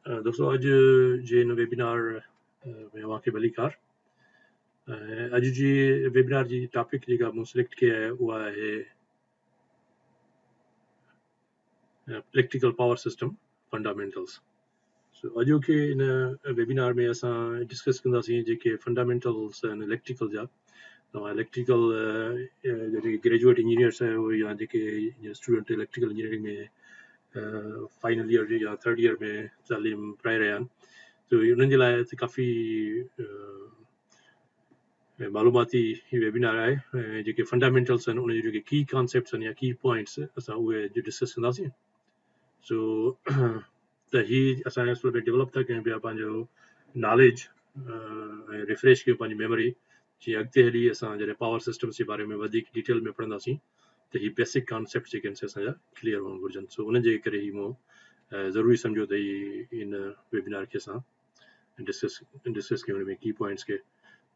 दोस्तों अॼु जे हिन वेबिनार में वाक़ई भली कार अॼु जी वेबिनार जी टॉपिक जेका मूं सिलेक्ट कई आहे उहा आहे इलेक्ट्रिकल पावर सिस्टम फंडामेंटल्स। सो अॼु के इन वेबिनार में असां डिस्कस कंदासीं जेके फंडामेंटल्स आहिनि इलेक्ट्रिकल जा। तव्हां इलेक्ट्रिकल जेके ग्रेजुएट इंजीनियर्स आहियो या जेके स्टूडेंट इलेक्ट्रिकल इंजीनियरिंग में फाइनल ईयर या थर्ड ईयर में तालीम पढ़ाए रहिया आहिनि, तो उन्हनि जे लाइ काफ़ी मालूमाती वेबिनार आहे ऐं जेके फंडामेंटल्स आहिनि उन जेके की कॉन्सेप्ट्स आहिनि या की पॉइंट्स असां उहे अॼु डिस्कस कंदासीं। सो त ही असां असुल में डेवलप था कयूं पिया पंहिंजो नॉलेज ऐं रिफ्रेश कयूं पंहिंजी मेमोरी, जीअं अॻिते हली असां जॾहिं पावर सिस्टम्स जे बारे में वधीक डिटेल में पढ़ंदासीं त ही बेसिक कॉन्सेप्ट जेके आहिनि असांजा क्लियर हुअणु घुरिजनि। सो उन जे करे ई मूं ज़रूरी सम्झो त इन वेबिनार खे असां डिस्कस कयूं हुन में की पॉइंट्स खे।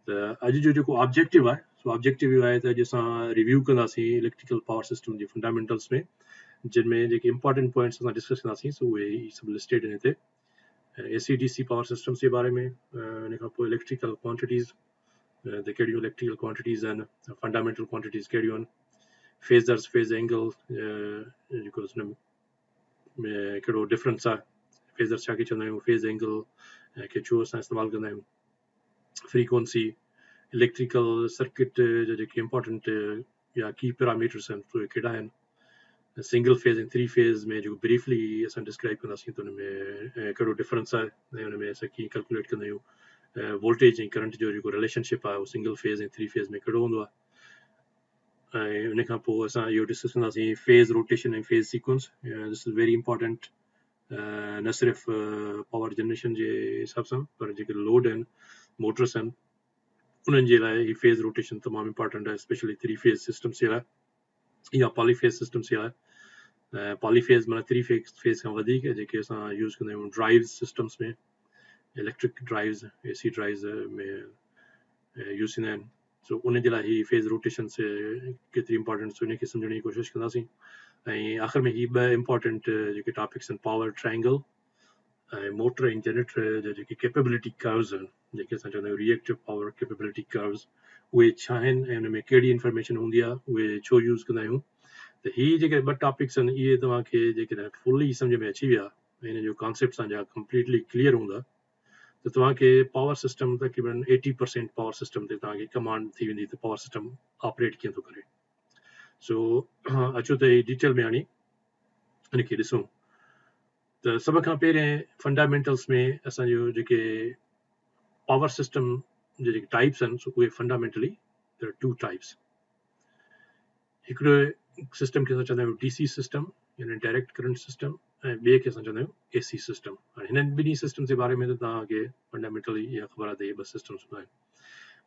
त अॼु जो जेको ऑब्जेक्टिव आहे सो ऑब्जेक्टिव इहो आहे त अॼु असां रिव्यू कंदासीं इलेक्ट्रिकल पावर सिस्टम जे फंडामेंटल्स में, जिन में जेके इंपॉर्टेंट पॉइंट्स असां डिस्कस कंदासीं सो उहे ई सभु लिस्टेड आहिनि हिते। AC/DC पावर सिस्टम्स जे बारे में, इन खां पोइ इलेक्ट्रिकल क्वांटिटीज़ त कहिड़ियूं इलेक्ट्रिकल क्वांटिटीज़ आहिनि, फंडामेंटल क्वांटिटीज़ कहिड़ियूं आहिनि, फेज़र्स फेज़ एंगल जेको हुन में कहिड़ो डिफरेंस आहे, फेज़र छा खे चवंदा आहियूं, फेज़ एंगल खे छो असां इस्तेमालु कंदा आहियूं, फ्रीक्वेंसी, इलेक्ट्रिकल सर्किट जो जेके इंपॉर्टेंट या की पैरामीटर्स आहिनि उहे कहिड़ा आहिनि, सिंगल फेज़ ऐं थ्री फेज़ में जो ब्रीफली असां डिस्क्राइब कंदासीं त हुन में कहिड़ो डिफरेंस आहे ऐं हुन में असां कीअं कैलकुलेट कंदा आहियूं, वोल्टेज ऐं करंट जो जेको रिलेशनशिप आहे उहो सिंगल फेज़ ऐं थ्री फेज़ में कहिड़ो हूंदो आहे। ऐं उन खां पोइ असां इहो डिस्कस कंदासीं फेज़ रोटेशन ऐं phase sequence. This is very important, न सिर्फ़ु पावर जनरेशन जे हिसाब सां पर जेके लोड आहिनि, मोटर्स आहिनि, उन्हनि जे लाइ ही फेज़ रोटेशन तमामु इंपॉर्टेंट आहे, स्पेशली थ्री फेज़ सिस्टम्स जे लाइ या पॉलीफेज़ सिस्टम्स जे लाइ। पॉलीफेज़ माना थ्री फेज़ खां वधीक जेके असां यूज़ कंदा आहियूं ड्राइव्स सिस्टम्स में, इलेक्ट्रिक ड्राइव्स AC ड्राइव्स में यूज़ थींदा आहिनि। सो उन जे लाइ ही फेज़ रोटेशन केतिरी इंपॉर्टेंट उन खे सम्झण जी कोशिशि कंदासीं। ऐं आख़िर में ही ॿ इंपॉर्टेंट जेके टॉपिक्स आहिनि, पावर ट्रायंगल ऐं मोटर ऐं जनरेटर जा जेके कैपेबिलिटी कर्व्स आहिनि, जेके असां चवंदा आहियूं रिएक्टिव पावर कैपेबिलिटी कर्व्स, उहे छा आहिनि ऐं हुन में कहिड़ी इंफॉर्मेशन हूंदी आहे, उहे छो यूज़ कंदा आहियूं। त ही जेके ॿ टॉपिक्स आहिनि इहे तव्हांखे जेकॾहिं फुली सम्झ में अची विया ऐं हिन जो कॉन्सेप्ट तव्हांजा कंप्लीटली क्लियर हूंदा त तव्हांखे पावर सिस्टम तक़रीबन 80% पावर सिस्टम ते तव्हांखे कमांड थी वेंदी त पावर सिस्टम ऑपरेट कीअं थो करे। सो अचो त डिटेल में हाणे हिनखे ॾिसूं। त सभ खां पहिरियों फंडामेंटल्स में असांजो जेके पावर सिस्टम जे जेके टाइप्स आहिनि सो उहे fundamentally there are two types. हिकिड़ो सिस्टम खे असां चवंदा आहियूं DC सिस्टम यानी डायरेक्ट करंट सिस्टम, ऐं ॿिए खे असां चवंदा आहियूं AC सिस्टम। हाणे हिननि ॿिन्ही सिस्टम जे बारे में त तव्हांखे फंडामेंटली इहा ख़बर आहे त इहे ॿ सिस्टम्स हूंदा आहिनि,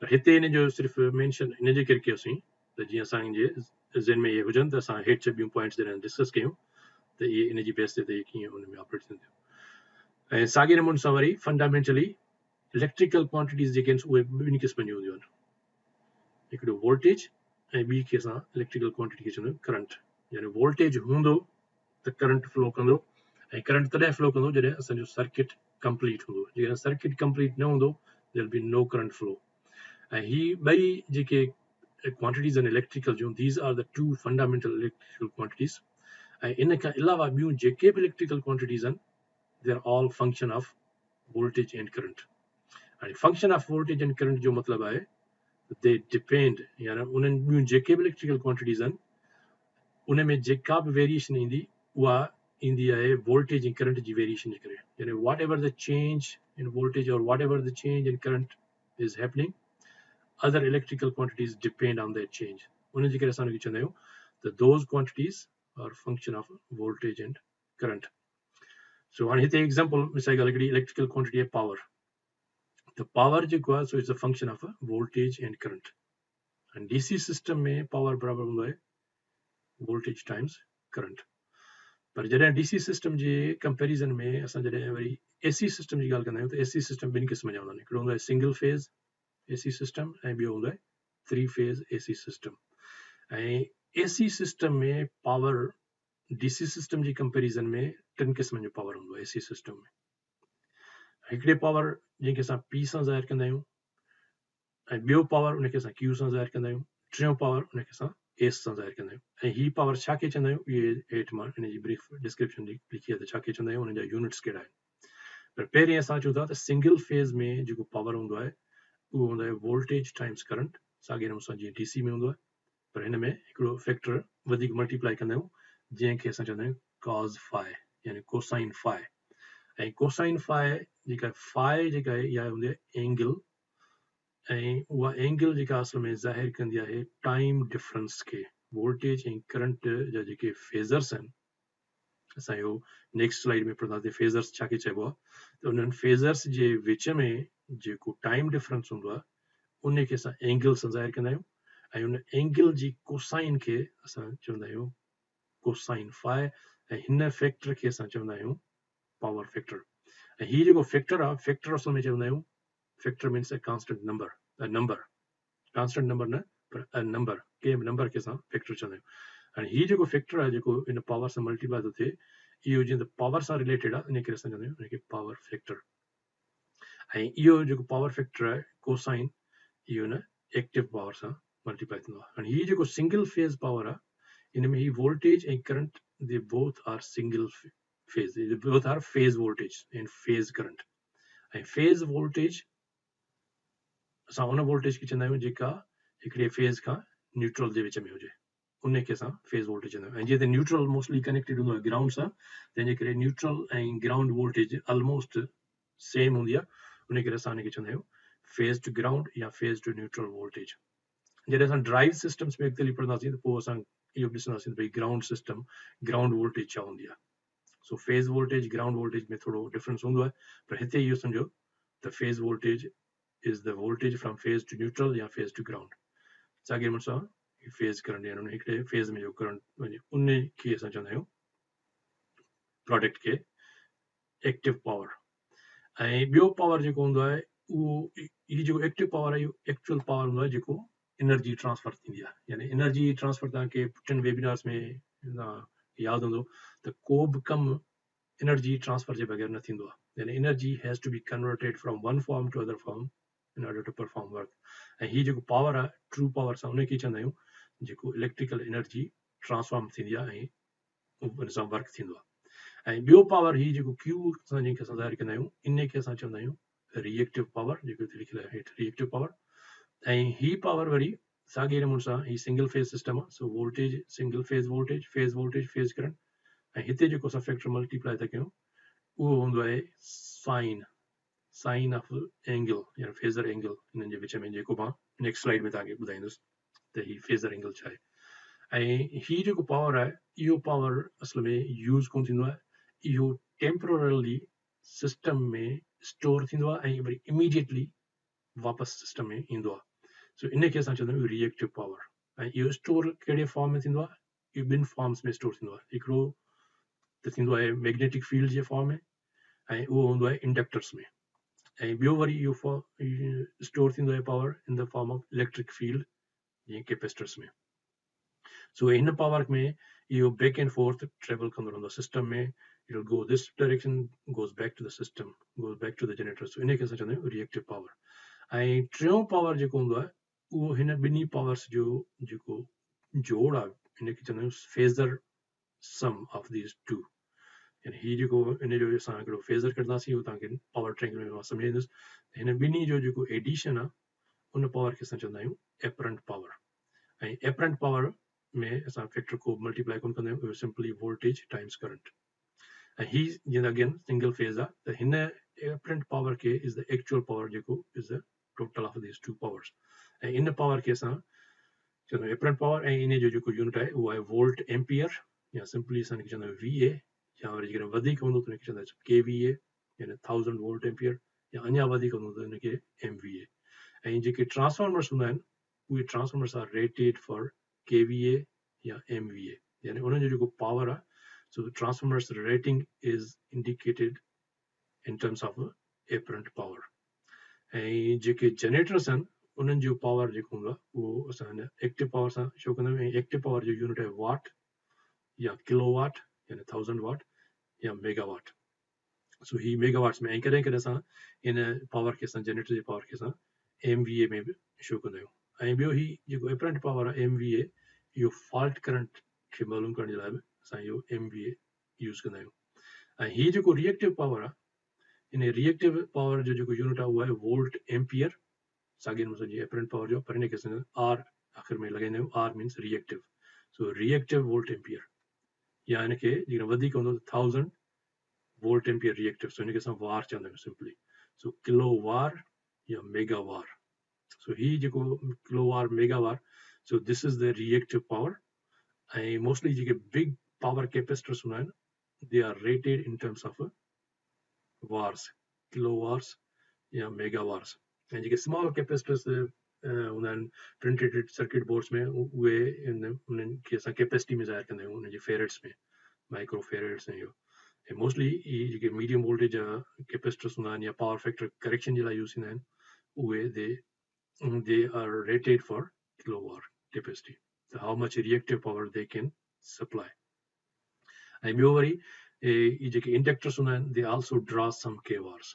पर हिते हिन जो सिर्फ़ु मेंशन हिन जे करे कयोसीं त जीअं असांजे ज़हन में इहे हुजनि त असां हेठि ॿियूं पॉइंट्स जॾहिं डिस्कस कयूं त इहे इन जी बेस ते कीअं उन में ऑपरेट थींदियूं। ऐं साॻिए नमूने सां वरी फंडामेंटली इलेक्ट्रिकल क्वांटिटीज़ जेके आहिनि उहे ॿिन्ही क़िस्मनि जूं हूंदियूं आहिनि, हिकिड़ो वोल्टेज ऐं ॿी खे असां इलेक्ट्रिकल क्वांटिटी खे चवंदा आहियूं करंट। यानी वोल्टेज हूंदो त करंट फ्लो कंदो, ऐं करंट तॾहिं फ्लो कंदो जॾहिं असांजो सर्किट कंप्लीट हूंदो, जेकॾहिं सर्किट कंप्लीट न हूंदो there will be no current flow. ऐं ही ॿई जेके क्वांटिटीज़ आहिनि इलेक्ट्रिकल जूं, these are the two fundamental electrical quantities. ऐं इन खां अलावा ॿियूं जेके बि इलेक्ट्रिकल क्वांटिटीज़ आहिनि they are all function of voltage and current. हाणे function of voltage and current जो मतिलबु आहे दे डिपेंड, यानी उन्हनि ॿियूं जेके बि इलेक्ट्रिकल क्वांटिटीज़ आहिनि उन में जेका बि वेरिएशन ईंदी उहा ईंदी आहे वोल्टेज ऐं करंट जी वेरिएशन जे करे। यानी whatever the change in voltage और whatever the change in current is happening, other electrical quantities depend on that change. उन जे करे असां उनखे चवंदा आहियूं त those quantities are function of voltage and current. So हाणे हिते एग्जांपल मिसाल ॻाल्हि हिकिड़ी इलेक्ट्रिकल क्वांटिटी आहे पावर, त पावर जेको आहे so it's a function of voltage and current. And DC system में पावर बराबरि हूंदो आहे वोल्टेज टाइम्स करंट। पर जॾहिं DC सिस्टम जे कंपेरिज़न में असां जॾहिं वरी AC सिस्टम जी ॻाल्हि कंदा आहियूं त AC सिस्टम ॿिनि क़िस्म जा हूंदा आहिनि, हिकिड़ो हूंदो आहे सिंगल फेज़ AC सिस्टम ऐं ॿियो हूंदो आहे थ्री फेज़ AC सिस्टम। ऐं AC सिस्टम में पावर DC सिस्टम जी कंपेरिज़न में टिनि क़िस्मनि जो पावर हूंदो आहे AC सिस्टम में। हिकिड़े पावर जंहिंखे असां P सां ज़ाहिर कंदा आहियूं ऐं ॿियो पावर उनखे असां Q सां ज़ाहिर कंदा आहियूं, टियों पावर उनखे असां S सां ज़ाहिर कंदा आहियूं। ऐं ही पावर छा खे चवंदा आहियूं, इहे हेठि मां इन जी ब्रीफ डिस्क्रिप्शन लिखी आहे त छा खे चवंदा आहियूं, उन जा यूनिट्स कहिड़ा आहिनि। पर पहिरीं असां चऊं था त सिंगल फेज़ में जेको पावर हूंदो आहे उहो हूंदो आहे वोल्टेज टाइम्स करंट, साॻे नमूने सां जीअं DC में हूंदो आहे, पर हिन में हिकिड़ो फैक्टर वधीक मल्टीप्लाई कंदा आहियूं जंहिंखे असां चवंदा आहियूं कॉस फाइ यानी कोसाइन फाइ। ऐं कोसाइन फाइ जेका फाइ जेका आहे इहा हूंदी आहे एंगल, ऐं उहा एंगल जेका असल में ज़ाहिर कंदी आहे टाइम डिफरेंस खे। वोल्टेज ऐं करंट जा जेके फेज़र्स आहिनि, असां इहो नेक्स्ट स्लाइड में पढ़ंदासीं फेज़र्स छा खे चइबो आहे, त उन्हनि फेज़र्स जे विच में जेको टाइम डिफरेंस हूंदो आहे उन खे असां एंगल सां ज़ाहिर कंदा आहियूं, ऐं उन एंगल जी कोसाइन खे असां चवंदा आहियूं कोसाइन फाइ, ऐं हिन फैक्टर खे असां चवंदा आहियूं पावर फैक्टर। ऐं हीउ जेको फैक्टर आहे, फैक्टर असल में चवंदा आहियूं, factor means a constant number, constant number न पर अ नंबर, कंहिं नंबर खे असां फैक्टर चवंदा आहियूं। ऐं हीउ जेको फैक्टर आहे जेको इन पावर सां मल्टीप्लाई थो थिए, इहो जीअं त पावर सां रिलेटेड आहे, इन करे असां चवंदा आहियूं इनखे पावर फैक्टर। ऐं इहो जेको पावर फैक्टर आहे कोसाइन, इहो न एक्टिव पावर सां मल्टीप्लाई थींदो आहे। हीउ जेको सिंगल फेज़ पावर आहे, इन में ही वोल्टेज ऐं current they both are single phase, they both are phase voltage and phase current. ऐं फेज़ वोल्टेज असां उन वोल्टेज खे चवंदा आहियूं जेका हिकिड़े फेज़ खां न्यूट्रल जे विच में हुजे, उन खे असां फेज़ वोल्टेज चवंदा आहियूं। ऐं जीअं त न्यूट्रल मोस्टली कनेक्टेड हूंदो आहे ग्राउंड सां, तंहिंजे करे न्यूट्रल ऐं ग्राउंड वोल्टेज ऑलमोस्ट सेम हूंदी आहे, उन करे असां हिनखे चवंदा आहियूं फेज़ टू ग्राउंड या फेज़ टू न्यूट्रल वोल्टेज। जॾहिं असां ड्राइव सिस्टम्स में अॻिते पढ़ंदासीं त पोइ असां इहो बि ॾिसंदासीं त भई ग्राउंड सिस्टम, ग्राउंड वोल्टेज छा हूंदी आहे। सो फेज़ वोल्टेज ग्राउंड वोल्टेज में थोरो डिफरेंस हूंदो आहे, पर हिते इहो सम्झो त phase voltage is the voltage from phase to neutral या phase to ground। साॻे नमूने सां फेज़ करंट यानी हिकिड़े फेज़ में जो करंट वञे उन खे असां चवंदा आहियूं प्रोडक्ट खे एक्टिव पावर। ऐं ॿियो पावर जेको हूंदो आहे उहो, हीउ जेको एक्टिव पावर आहे इहो एक्चुअल पावर हूंदो आहे जेको एनर्जी ट्रांसफर थींदी आहे। यानी एनर्जी ट्रांसफर तव्हांखे टिनि वेबिनार्स में यादि हूंदो त को बि कमु एनर्जी ट्रांसफर जे बगैर न थींदो आहे। यानी energy has to be converted from one form to other form in order to perform work। ऐं हीउ जेको पावर आहे ट्रू पावर सां उनखे चवंदा आहियूं जेको इलेक्ट्रिकल एनर्जी ट्रांसफॉर्म थींदी आहे ऐं उन सां वर्क थींदो आहे। ऐं ॿियो पावर हीउ जेको क्यू सां जंहिंखे असां ज़ाहिर कंदा आहियूं, इन खे असां चवंदा आहियूं रिएक्टिव पावर, जेको हिते लिखियलु आहे हेठि रिएक्टिव पावर। ऐं ही पावर वरी साॻे नमूने सां ही सिंगल फेज़ सिस्टम आहे, so voltage single phase voltage, phase current. ऐं हिते जेको असां फैक्टर मल्टीप्लाई था कयूं उहो हूंदो आहे साइन ऑफ एंगल या फेज़र एंगल, हिननि जे विच में, जेको मां नेक्स्ट स्लाइड में तव्हांखे ॿुधाईंदुसि त ही फेज़र एंगल छा आहे। ऐं हीउ जेको पावर आहे इहो पावर असल में यूज़ कोन थींदो आहे, इहो टेम्पररली सिस्टम में स्टोर थींदो आहे ऐं वरी इमीडिएटली वापसि सिस्टम में ईंदो आहे। सो इन खे असां चवंदा आहियूं रिएक्टिव पावर। ऐं इहो स्टोर कहिड़े फॉर्म में थींदो आहे, इहो ॿिनि फॉर्म्स में स्टोर थींदो आहे। हिकिड़ो त थींदो आहे मैग्नेटिक फील्ड जे फॉर्म में, ऐं उहो हूंदो आहे इंडक्टर्स में। ऐं ॿियो वरी इहो स्टोर थींदो आहे power in the form of electric field जीअं कैपेसिटर्स में। सो हिन पावर में इहो बैक एंड फोर्थ ट्रेवल कंदो रहंदो आहे सिस्टम में, it will go this direction, goes back to the system, goes back to the generator. So इन खे असां चवंदा आहियूं रिएक्टिव पावर। ऐं टियों पावर जेको हूंदो आहे उहो हिन ॿिन्ही पावर्स जो जेको जोड़ आहे, हिनखे चवंदा आहियूं phasor sum of these two. यानी हीउ जेको इन जो असां हिकिड़ो फेज़र कढंदासीं उहो तव्हांखे पावर ट्रायंगल में मां सम्झाईंदुसि। हिन ॿिन्ही जो जेको एडिशन आहे उन पावर खे असां चवंदा आहियूं एपरेंट पावर। ऐं एपरेंट पावर में असां फैक्टर को मल्टीप्लाई कोन कंदा आहियूं, सिंपली वोल्टेज टाइम्स करंट। ऐं ही जीअं अगेन सिंगल फेज़ आहे त हिन एपरेंट पावर खे इज़ द एक्चुअल पावर जेको is the total of these two powers. ऐं इन पावर खे असां चवंदा आहियूं एपरेंट पावर, ऐं इन जो जेको यूनिट आहे उहो आहे वोल्ट एम्पियर, या सिंपली असां चवंदा आहियूं VA, या वरी जेकॾहिं वधीक हूंदो त हुनखे चवंदा आहियूं KVA यानी 1000 वोल्ट एम्पियर, या अञा वधीक हूंदो त हुनखे MVA। ऐं जेके ट्रांसफॉर्मर्स हूंदा आहिनि उहे transformers are rated for KVA या MVA, यानी उनजो जेको पावर आहे, so transformers rating is indicated in terms of apparent power. ऐं जेके जनरेटर्स आहिनि उन्हनि जो पावर जेको हूंदो आहे उहो असां हिन एक्टिव पावर सां शो कंदा आहियूं। ऐं एक्टिव पावर जो यूनिट आहे वाट या किलोवाट यानी 1000 वाट या मेगावाट। सो ही मेगावाट्स में ऐं कॾहिं कॾहिं असां इन पावर खे असां जनरेटर जे पावर खे असां MVA में बि शो कंदा आहियूं। ऐं ॿियो ही जेको एपरेंट पावर आहे MVA, इहो फॉल्ट करंट खे मालूम करण जे लाइ बि असां इहो MVA यूज़ कंदा आहियूं। ऐं हीउ जेको रिएक्टिव पावर आहे, इन रिएक्टिव पावर जो जेको यूनिट आहे उहो आहे वोल्ट एम्पियर, साॻिए नमूने जीअं एपरेंट पावर जो, पर हिनखे असां R आख़िर में लॻाईंदा आहियूं। R मीन्स रिएक्टिव, सो रिएक्टिव वोल्ट एम्पियर, या हिनखे जेकॾहिं वधीक हूंदो त 1000 वोल्ट एम्पियर रिएक्टिव, सो हिनखे असां वार चवंदा आहियूं सिंपली। सो किलो वार या मेगा वार, सो ही जेको किलो वार मेगा वार, सो this is the reactive power. ऐं मोस्टली जेके बिग पावर कैपेसिटर्स हूंदा आहिनि, दे आर रेटेड इन terms of wars, kilo wars या मेगा वार्स। ऐं जेके स्मॉल कैपेसिटर्स हूंदा आहिनि प्रिंटेड सर्किट बोर्ड्स में, उहे उन्हनि खे असां कैपेसिटी में ज़ाहिर कंदा आहियूं, उनजे फेरेट्स में, माइक्रो फेरेट्स ऐं इहो। ऐं मोस्टली इहे जेके मीडियम वोल्टेज जा कैपेसिटर्स हूंदा आहिनि या पावर फैक्टर करेक्शन जे लाइ यूज़ थींदा आहिनि, उहे they are rated for kilo वार capacity, so how much reactive power they can supply. ऐं ॿियो वरी इहे जेके इंडक्टर्स हूंदा आहिनि, they also draw some kVARs।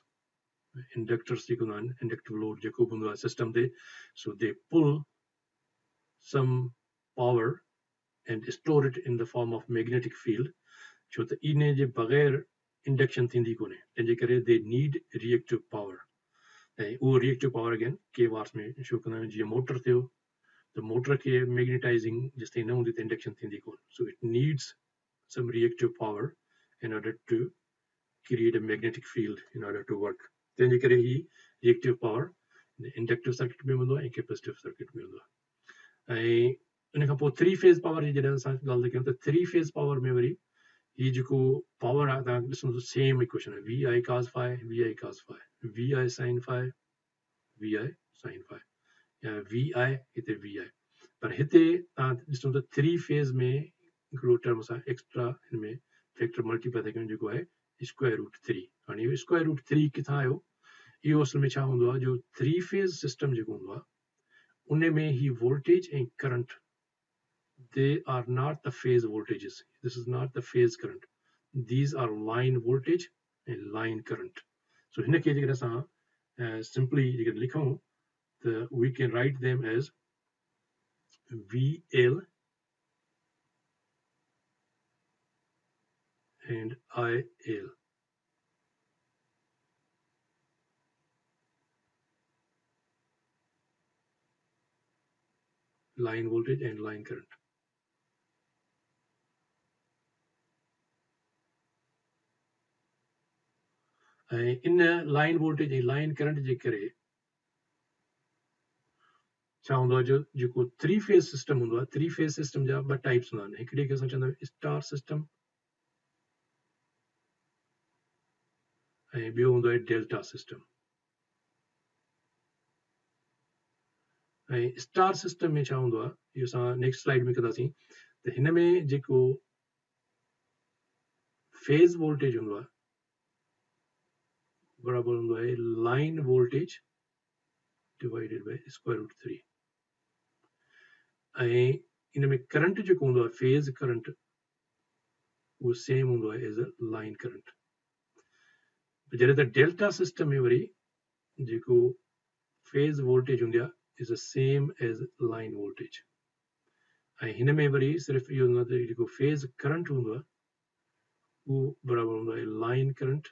Inductors जेके हूंदा आहिनि, इंडक्टिव लोड जेको बि हूंदो आहे सिस्टम ते, so they pull some power and store it in the form of magnetic field, छो त इन जे बग़ैर इंडक्शन थींदी कोन्हे, तंहिंजे करे दे नीड रिएक्टिव पावर। ऐं उहो रिएक्टिव पावर अगेन kVARs में शो कंदा आहियूं। जीअं मोटर थियो, त मोटर खे मैग्नेटाइजिंग जेसिताईं न हूंदी त इंडक्शन थींदी कोन, so it needs some reactive power in order to create a magnetic field in order to work. तंहिंजे करे ही reactive power इंडक्टिव सर्किट में हूंदो आहे ऐं कैपेसिटिव सर्किट में हूंदो आहे। ऐं इन खां पोइ 3 फेज़ पावर जी जॾहिं असां ॻाल्हि था कयूं, त 3 फेज़ पावर में वरी ही जेको पावर आहे, तव्हां ॾिसो त सेम इक्वेशन आहे, VI cos phi, VI cos phi, VI sin phi, VI sin phi, या VI हिते VI। पर हिते तव्हां ॾिसो त 3 फेज़ में हिकिड़ो टर्म असां एक्स्ट्रा हिन में फैक्टर मल्टीप्लाई था कयूं, जेको आहे स्क्वायर रूट 3। हाणे इहो स्क्वायर रूट 3 किथां आयो? इहो असल में छा हूंदो आहे, जो 3 फेज़ सिस्टम जेको हूंदो आहे, उन में ही वोल्टेज ऐं current, they are not the phase voltages, this is not the phase current, these are line voltage ऐं लाइन करंट। सो हिनखे जेकॾहिं असां सिंपली जेकॾहिं लिखूं, त we can write them as VL and IL. Line voltage and line current. In line voltage and line current जे करे छा हूंदो आहे, जेको 3 फेज़ सिस्टम हूंदो आहे, 3 फेज़ सिस्टम जा ॿ टाइप्स हूंदा आहिनि। हिकिड़े खे असां चवंदा आहियूं स्टार सिस्टम ऐं ॿियो हूंदो आहे डेल्टा सिस्टम। ऐं स्टार सिस्टम में छा हूंदो आहे, इहो असां नेक्स्ट स्लाइड में कंदासीं, त हिन में जेको फेज़ वोल्टेज हूंदो आहे बराबरि हूंदो आहे line voltage divided by square root 3। ऐं इन में करंट जेको हूंदो आहे, फेज़ करंट, उहो सेम हूंदो आहे एज अ लाइन करंट। जॾहिं त डेल्टा सिस्टम में वरी जेको फेज़ वोल्टेज हूंदी आहे is the same as line voltage. ऐं हिन में वरी सिर्फ़ु इहो हूंदो आहे त जेको फेज़ करंट हूंदो आहे, उहो बराबरि हूंदो आहे line current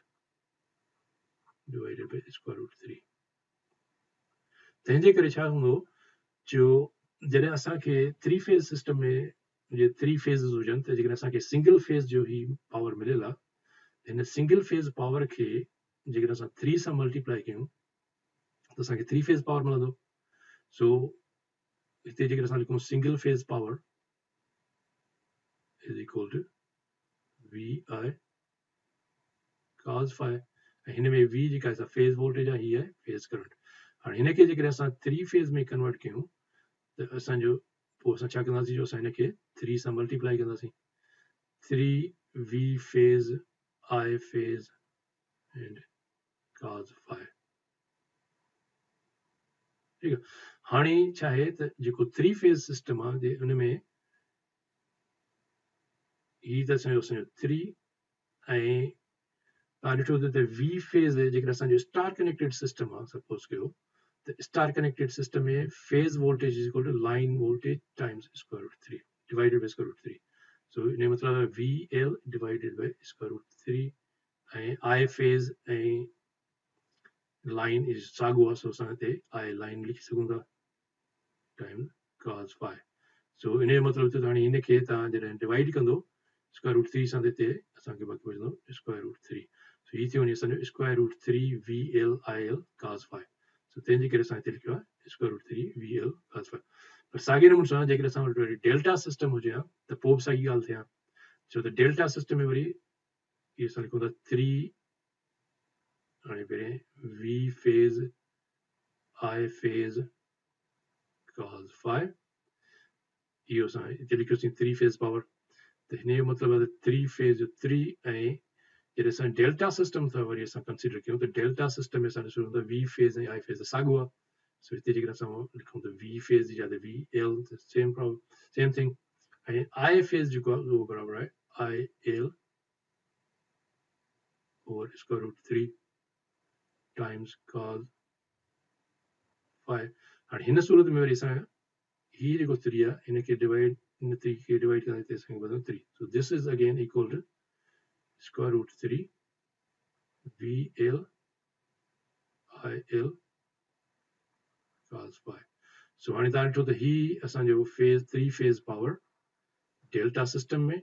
divided by square root 3। तंहिंजे करे छा हूंदो, जो जॾहिं असांखे 3 फेज़ सिस्टम में जे 3 फेज़ हुजनि, त जेकॾहिं असांखे सिंगल फेज़ जो ही पावर मिलियल आहे, हिन सिंगल फेज़ पावर खे जेकॾहिं असां 3 सां मल्टीप्लाई कयूं त असांखे 3 फेज़ पावर मिलंदो। सो हिते जेकॾहिं असां लिखूं single phase power is equal to VI cos phi, ऐं हिन में V जेका आहे फेज़ वोल्टेज आहे, हीअ आहे फेज़ करंट। हाणे हिनखे जेकॾहिं असां 3 फेज़ में कन्वर्ट कयूं, त असांजो पोइ असां छा कंदासीं, जो असां हिनखे 3 सां मल्टीप्लाई कंदासीं, 3V phase I phase and cos phi। ठीकु आहे। हाणे छा आहे त जेको 3 फेज़ सिस्टम आहे, उन में ही त असांजो 3 ऐं ॾिठो त V फेज़ जेकॾहिं असांजो स्टार कनेक्टेड सिस्टम आहे सपोज कयो त स्टार कनेक्टेड सिस्टम में phase voltage is equal to line voltage times square root 3 divided by square root 3 so इन जो मतिलबु आहे VL divided by square root 3 ऐं I फेज़ ऐं लाइन इज साॻियो आहे सो असां हिते I लाइन लिखी सघूं था टाइम cos phi सो इन जो मतिलबु त हाणे हिनखे तव्हां जॾहिं डिवाइड कंदो स्क्वायर रूट 3 सां त हिते असांखे बाक़ी बचंदो स्क्वायर रूट 3 सो हीअ थियो वञे असांजो square root 3 VL IL cos phi so तंहिंजे करे असां हिते लिखियो आहे square root 3 VL cos phi पर साॻिए नमूने सां जेकॾहिं असां वटि डेल्टा सिस्टम हुजे हा त पोइ बि साॻी ॻाल्हि थिए हा छो त डेल्टा सिस्टम में वरी इहे असां लिखूं था 3 हाणे पहिरें V phase I phase cos phi इहो असां हिते लिखियोसीं 3 फेज़ पावर त हिन जो मतिलबु आहे 3 फेज़ 3 ऐं जॾहिं असां डेल्टा सिस्टम सां वरी असां कंसीडर कयूं त डेल्टा सिस्टम में असां ॾिसूं था V फेज़ ऐं I फेज़ साॻियो आहे सो हिते जेकॾहिं असां लिखूं त V फेज़ जी जॻह VL सेम थिंग ऐं I फेज़ जेको आहे उहो बराबरि आहे IL over square root 3 times cos phi हाणे हिन सूरत में वरी असां हीअ जेको 3 आहे हिनखे डिवाइड इन 3 खे डिवाइड कंदे हिते असांखे मिलंदो 3 so this is again equal to square root 3 VL IL cos phi so हाणे तव्हां ॾिठो त ही असांजो phase 3 phase power delta system में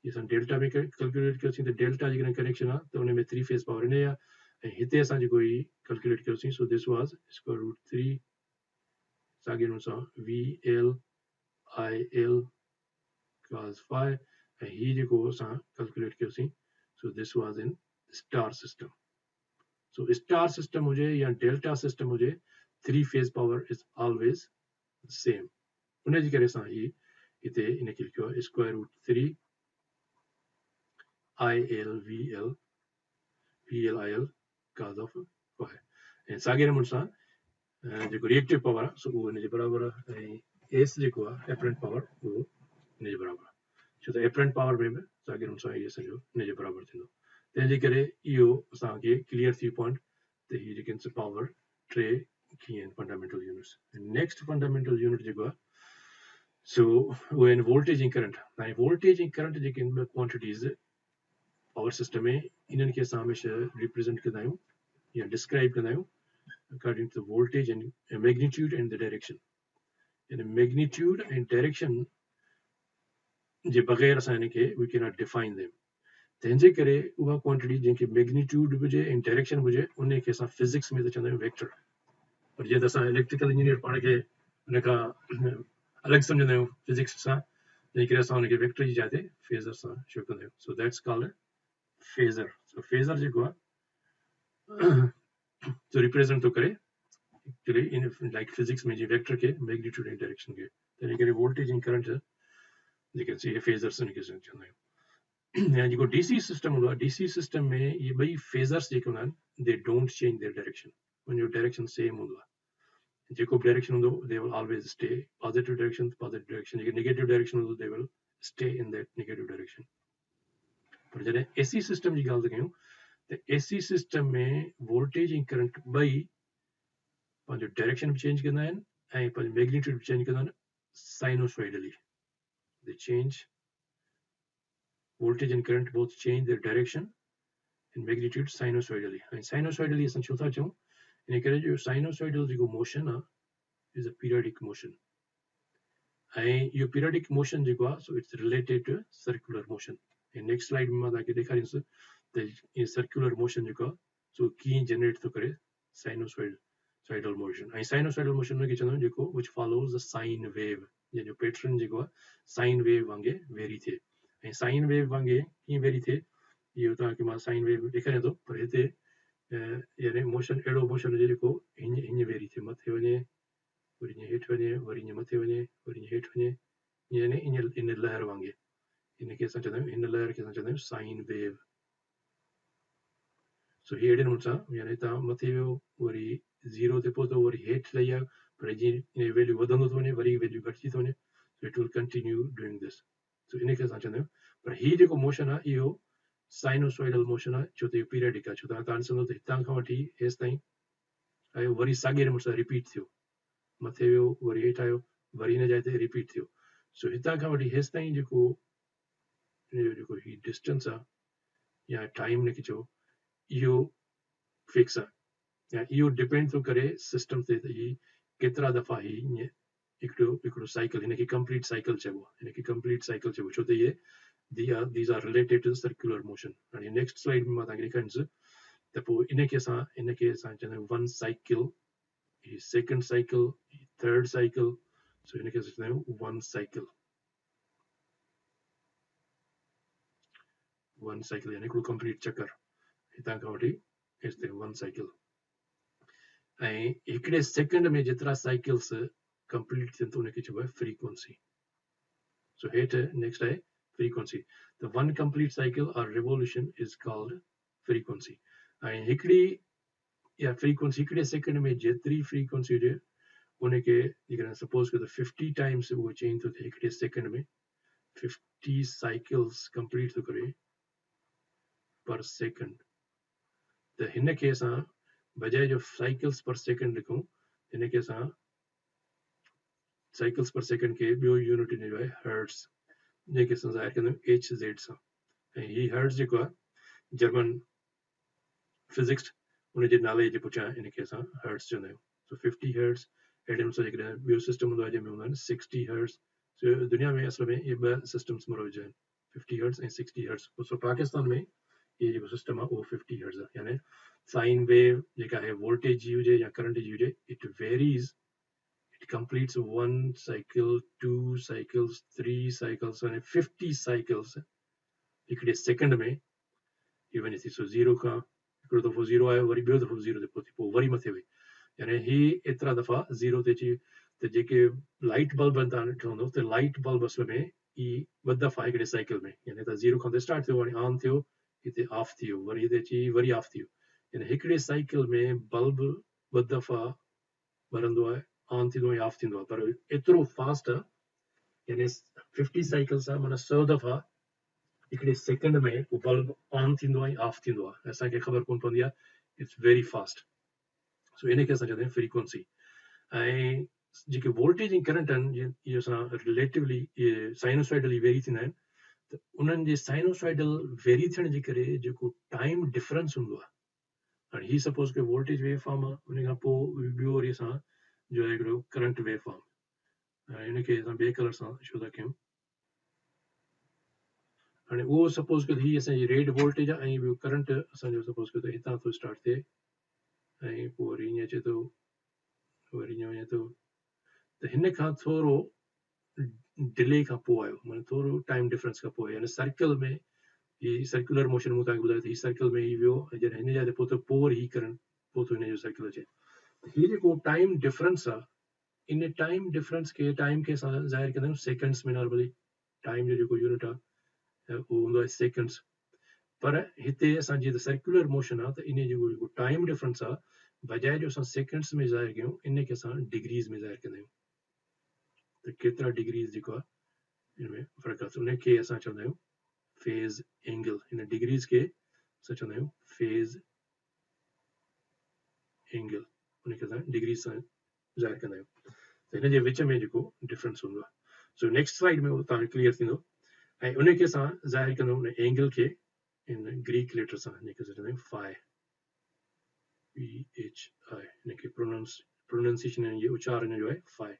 असां डेल्टा में कैलकुलेट कयोसीं त डेल्टा जेकॾहिं कनेक्शन आहे त हुन में 3 फेज़ पावर इन आहे ऐं हिते असां जेको ही कैलकुलेट कयोसीं so this was square root 3 साॻिए नमूने सां VL IL cos phi ऐं ही जेको असां कैलकुलेट कयोसीं so this was in star system so star system हुजे या डेल्टा सिस्टम हुजे 3 phase power is always same उनजे करे असां ही हिते इनखे लिखियो आहे square root 3 IL VL IL cos of phi ऐं साॻिए नमूने सां जेको रिएक्टिव पावर आहे सो उहो हिनजे बराबरि आहे ऐं एस जेको आहे एपरेंट पावर उहो हिनजे बराबरि आहे छो त एपरेंट पावर में बि साॻिए नमूने सां इहो सॼो हिनजे बराबरि थींदो तंहिंजे करे इहो असांखे क्लियर थी पॉइंट त हीअ जेके पावर टे कीअं आहिनि fundamental units next fundamental unit जेको आहे सो उहे आहिनि वोल्टेज ऐं करंट हाणे वोल्टेज ऐं करंट जेके आहिनि ॿ क्वांटिटीज़ पावर सिस्टम में इन्हनि खे असां हमेशह रिप्रेज़ेंट कंदा आहियूं या डिस्क्राइब कंदा आहियूं according to voltage and magnitude and the direction in magnitude and direction जे बगैर असां हिनखे we cannot define them तंहिंजे करे उहा क्वांटिटी जंहिंखे मैग्नीट्यूड हुजे ऐं डायरेक्शन हुजे उनखे असां फिजिक्स में त चवंदा आहियूं वेक्टर पर जीअं त असां इलेक्ट्रिकल इंजीनियर पाण खे हुन खां अलॻि सम्झंदा आहियूं फिजिक्स सां तंहिं करे असां हुनखे वेक्टर जी जाइ ते फेज़र सां शो कंदा आहियूं so that's called phasor so phasor जेको आहे जो रिप्रेज़ेंट थो करे एक्चुअली इन लाइक फिजिक्स में जी वेक्टर के मैग्नीट्यूड एंड डायरेक्शन के तंहिं करे वोल्टेज ऐं करंट जेके सी फेज़र्स उनखे चवंदा आहियूं ऐं जेको डीसी सिस्टम हूंदो आहे डीसी सिस्टम में इहे ॿई फेज़र्स जेके हूंदा आहिनि they don't change their direction उनजो डायरेक्शन सेम हूंदो आहे जेको बि डायरेक्शन हूंदो they will always stay positive direction जेके नेगेटिव डायरेक्शन हूंदो they will stay in that negative direction पर जॾहिं एसी सिस्टम जी ॻाल्हि था कयूं त एसी सिस्टम में वोल्टेज ऐं करंट ॿई पंहिंजो डायरेक्शन बि चेंज कंदा आहिनि ऐं पंहिंजो मैग्नीट्यूड बि चेंज कंदा आहिनि sinusoidally they change voltage and current both change their direction and magnitude sinusoidally and sinusoidally असां छो था चऊं इन करे जो sinusoidal जेको मोशन आहे is a periodic motion ऐं इहो periodic motion जेको आहे so it's related to circular motion ऐं next slide में मां तव्हांखे ॾेखारींदुसि त इहो circular motion जेको आहे so कीअं जनरेट थो करे sinusoidal motion ऐं sinusoidal motion उनखे चवंदा आहियूं जेको which follows a sine wave जंहिंजो पैटर्न जेको आहे साइन वेव वांगुरु वेरी थिए ऐं साइन वेव वांगुरु कीअं वेरी थिए इहो तव्हांखे मां साइन वेव ॾेखारियां थो पर हिते यानी मोशन अहिड़ो मोशन हुजे जेको हीअं वेरी थिए मथे वञे वरी ईअं हेठि वञे वरी ईअं मथे वञे वरी ईअं हेठि वञे यानी इन लहर वांगुरु हिनखे असां चवंदा आहियूं हिन लहर खे असां चवंदा आहियूं साइन वेव सो हीअ अहिड़े नमूने सां यानी तव्हां मथे वियो वरी ज़ीरो ते पहुतो वरी हेठि लही आयो पर जीअं इन वैल्यू वधंदो थो वञे वरी वैल्यू घटिजी थो वञे so it will continue doing this so इनखे असां चवंदा आहियूं पर हीअ जेको मोशन आहे इहो साइनोसॉइडल मोशन आहे छो त इहो पीरियडिक आहे छो त तव्हां ॾिसंदो त हितां खां वठी हेसि ताईं आयो वरी साॻिए नमूने सां रिपीट थियो मथे वियो वरी हेठि आयो वरी हिन जाइ ते रिपीट थियो सो हितां खां वठी हेसि ताईं जेको ही डिस्टेंस आहे या टाइम हिनखे चओ इहो फिक्स आहे या इहो डिपेंड थो करे सिस्टम ते त ही केतिरा दफ़ा ही हिकिड़ो साइकिल हिनखे कंप्लीट साइकिल चइबो आहे हिनखे कंप्लीट साइकिल चइबो छो त इहे these are related to circular motion हाणे नेक्स्ट स्लाइड में मां तव्हांखे ॾेखारींदुसि त पोइ इनखे असां चवंदा आहियूं वन साइकिल ही second cycle third cycle so हिनखे असां चवंदा आहियूं वन साइकिल यानी हिकिड़ो कंप्लीट चक्कर हितां खां वठी हेसि ताईं वन साइकिल ऐं हिकिड़े सेकंड में जेतिरा साइकिल्स कंप्लीट थियनि त उनखे चइबो आहे फ्रीक्वेंसी सो हेठि नेक्स्ट आहे frequency the one complete cycle or revolution is called frequency ऐं हिकिड़ी या frequency हिकिड़े सेकंड में जेतिरी frequency हुजे उनखे जेकॾहिं सपोज कयो त 50 टाइम्स उहो चेंज थो थिए हिकिड़े सेकंड में 50 साइकिल्स कंप्लीट थो करे पर सेकंड त हिनखे असां बजाय जो साइकिल्स पर सेकंड लिखूं हिनखे असां साइकिल्स पर सेकंड खे ॿियो यूनिट हिनजो आहे हर्ट्स जेके असां ज़ाहिर कंदा आहियूं HZ सां ऐं ही हर्ट्स जेको आहे जर्मन फिजिक्स उनजे नाले जे पुठियां हिनखे असां हर्ट्स चवंदा आहियूं सो 50 हर्ट्स अहिड़े नमूने जेकॾहिं ॿियो सिस्टम हूंदो आहे जंहिंमें हूंदा आहिनि 60 हर्ट्स सो दुनिया में असल में इहे ॿ सिस्टम्स मरोज आहिनि 50 हर्ट्स ऐं 60 हर्ट्स सो पाकिस्तान में इहो जेको सिस्टम आहे उहो 50 हर्ट्स आहे यानी साइन वेव जेका आहे वोल्टेज जी हुजे या करंट जी हुजे it varies it completes one cycle, two cycles, three cycles, and 50 cycles. हिकिड़े सेकंड में इवन थी सो ज़ीरो खां हिकिड़ो दफ़ो ज़ीरो आयो वरी ॿियो दफ़ो ज़ीरो ते पहुती पोइ वरी मथे वई यानी ही एतिरा दफ़ा ज़ीरो ते अची त जेके लाइट बल्ब आहिनि तव्हां ॾिठो हूंदो त लाइट बल्ब असल में ई ॿ दफ़ा हिकिड़े साइकिल में यानी त ज़ीरो खां त स्टार्ट थियो वरी ऑन थियो हिते ऑफ थी वियो वरी हिते अची वरी ऑफ थी वियो यानी हिकिड़े साइकिल में बल्ब ॿ दफ़ा ॿरंदो आहे ऑन थींदो आहे ऑफ थींदो आहे पर एतिरो फास्ट आहे यानी 50 साइकिल्स आहे माना 100 दफ़ा हिकिड़े सेकंड में उहो बल्ब ऑन थींदो आहे ऑफ थींदो आहे असांखे ख़बर कोन पवंदी आहे इट्स वेरी फास्ट सो इनखे असां चवंदा आहियूं फ्रीक्वेंसी ऐं जेके वोल्टेज ऐं करंट आहिनि इहे असां रिलेटिवली इहे साइनोसॉइडली वेरी थींदा आहिनि त उन्हनि जे साइनोसॉइडल वेरी थियण जे करे जेको टाइम डिफरेंस हूंदो आहे हाणे ही सपोज के वोल्टेज वेव फॉर्म आहे उन खां पोइ ॿियो वरी असां जो आहे हिकिड़ो करंट वेव फॉर्म ऐं हिनखे असां ॿिए कलर सां शो था कयूं हाणे उहो सपोज कयो हीअ असांजी रेड वोल्टेज आहे ऐं ॿियो करंट असांजो सपोज कयो त हितां थो स्टार्ट थिए ऐं पोइ वरी ईअं अचे थो वरी ईअं वञे थो त हिन खां थोरो डिले खां पोइ आयो माना थोरो टाइम डिफरेंस खां पोइ यानी सर्कल में ही सर्कुलर मोशन मूं तव्हांखे ॿुधायो त ही सर्कल में ही वियो ऐं जॾहिं हिन जाइ ते पहुतो पोइ वरी ही करंट पोइ थो हिनजो सर्कल अचे हीअ जेको टाइम डिफरेंस आहे इन टाइम डिफरेंस खे टाइम खे असां ज़ाहिर कंदा आहियूं सेकंड्स में नॉर्मली टाइम जो जेको यूनिट आहे उहो हूंदो आहे सेकंड्स पर हिते असां जीअं त सर्कुलर मोशन आहे त इन जो जेको टाइम डिफरेंस आहे बजाए जो असां सेकंड्स में ज़ाहिर कयूं इनखे असां डिग्रीज़ में ज़ाहिर कंदा आहियूं त केतिरा डिग्रीज़ जेको आहे हिन में फ़र्क़ु आहे उनखे असां चवंदा आहियूं फेज़ एंगल हिन डिग्रीज़ खे असां चवंदा आहियूं फेज़ एंगल उनखे असां डिग्रीज़ सां ज़ाहिर कंदा आहियूं त हिन जे विच में जेको डिफरेंस हूंदो आहे सो नेक्स्ट स्लाइड में उहो तव्हांखे क्लियर थींदो ऐं उनखे असां ज़ाहिर कंदा आहियूं उन एंगल खे इन ग्रीक लेटर सां जेके असां चवंदा आहियूं फाइ PHI हिनखे प्रोनाउंसिएशन हिन जी उचार हिन जो आहे फाइ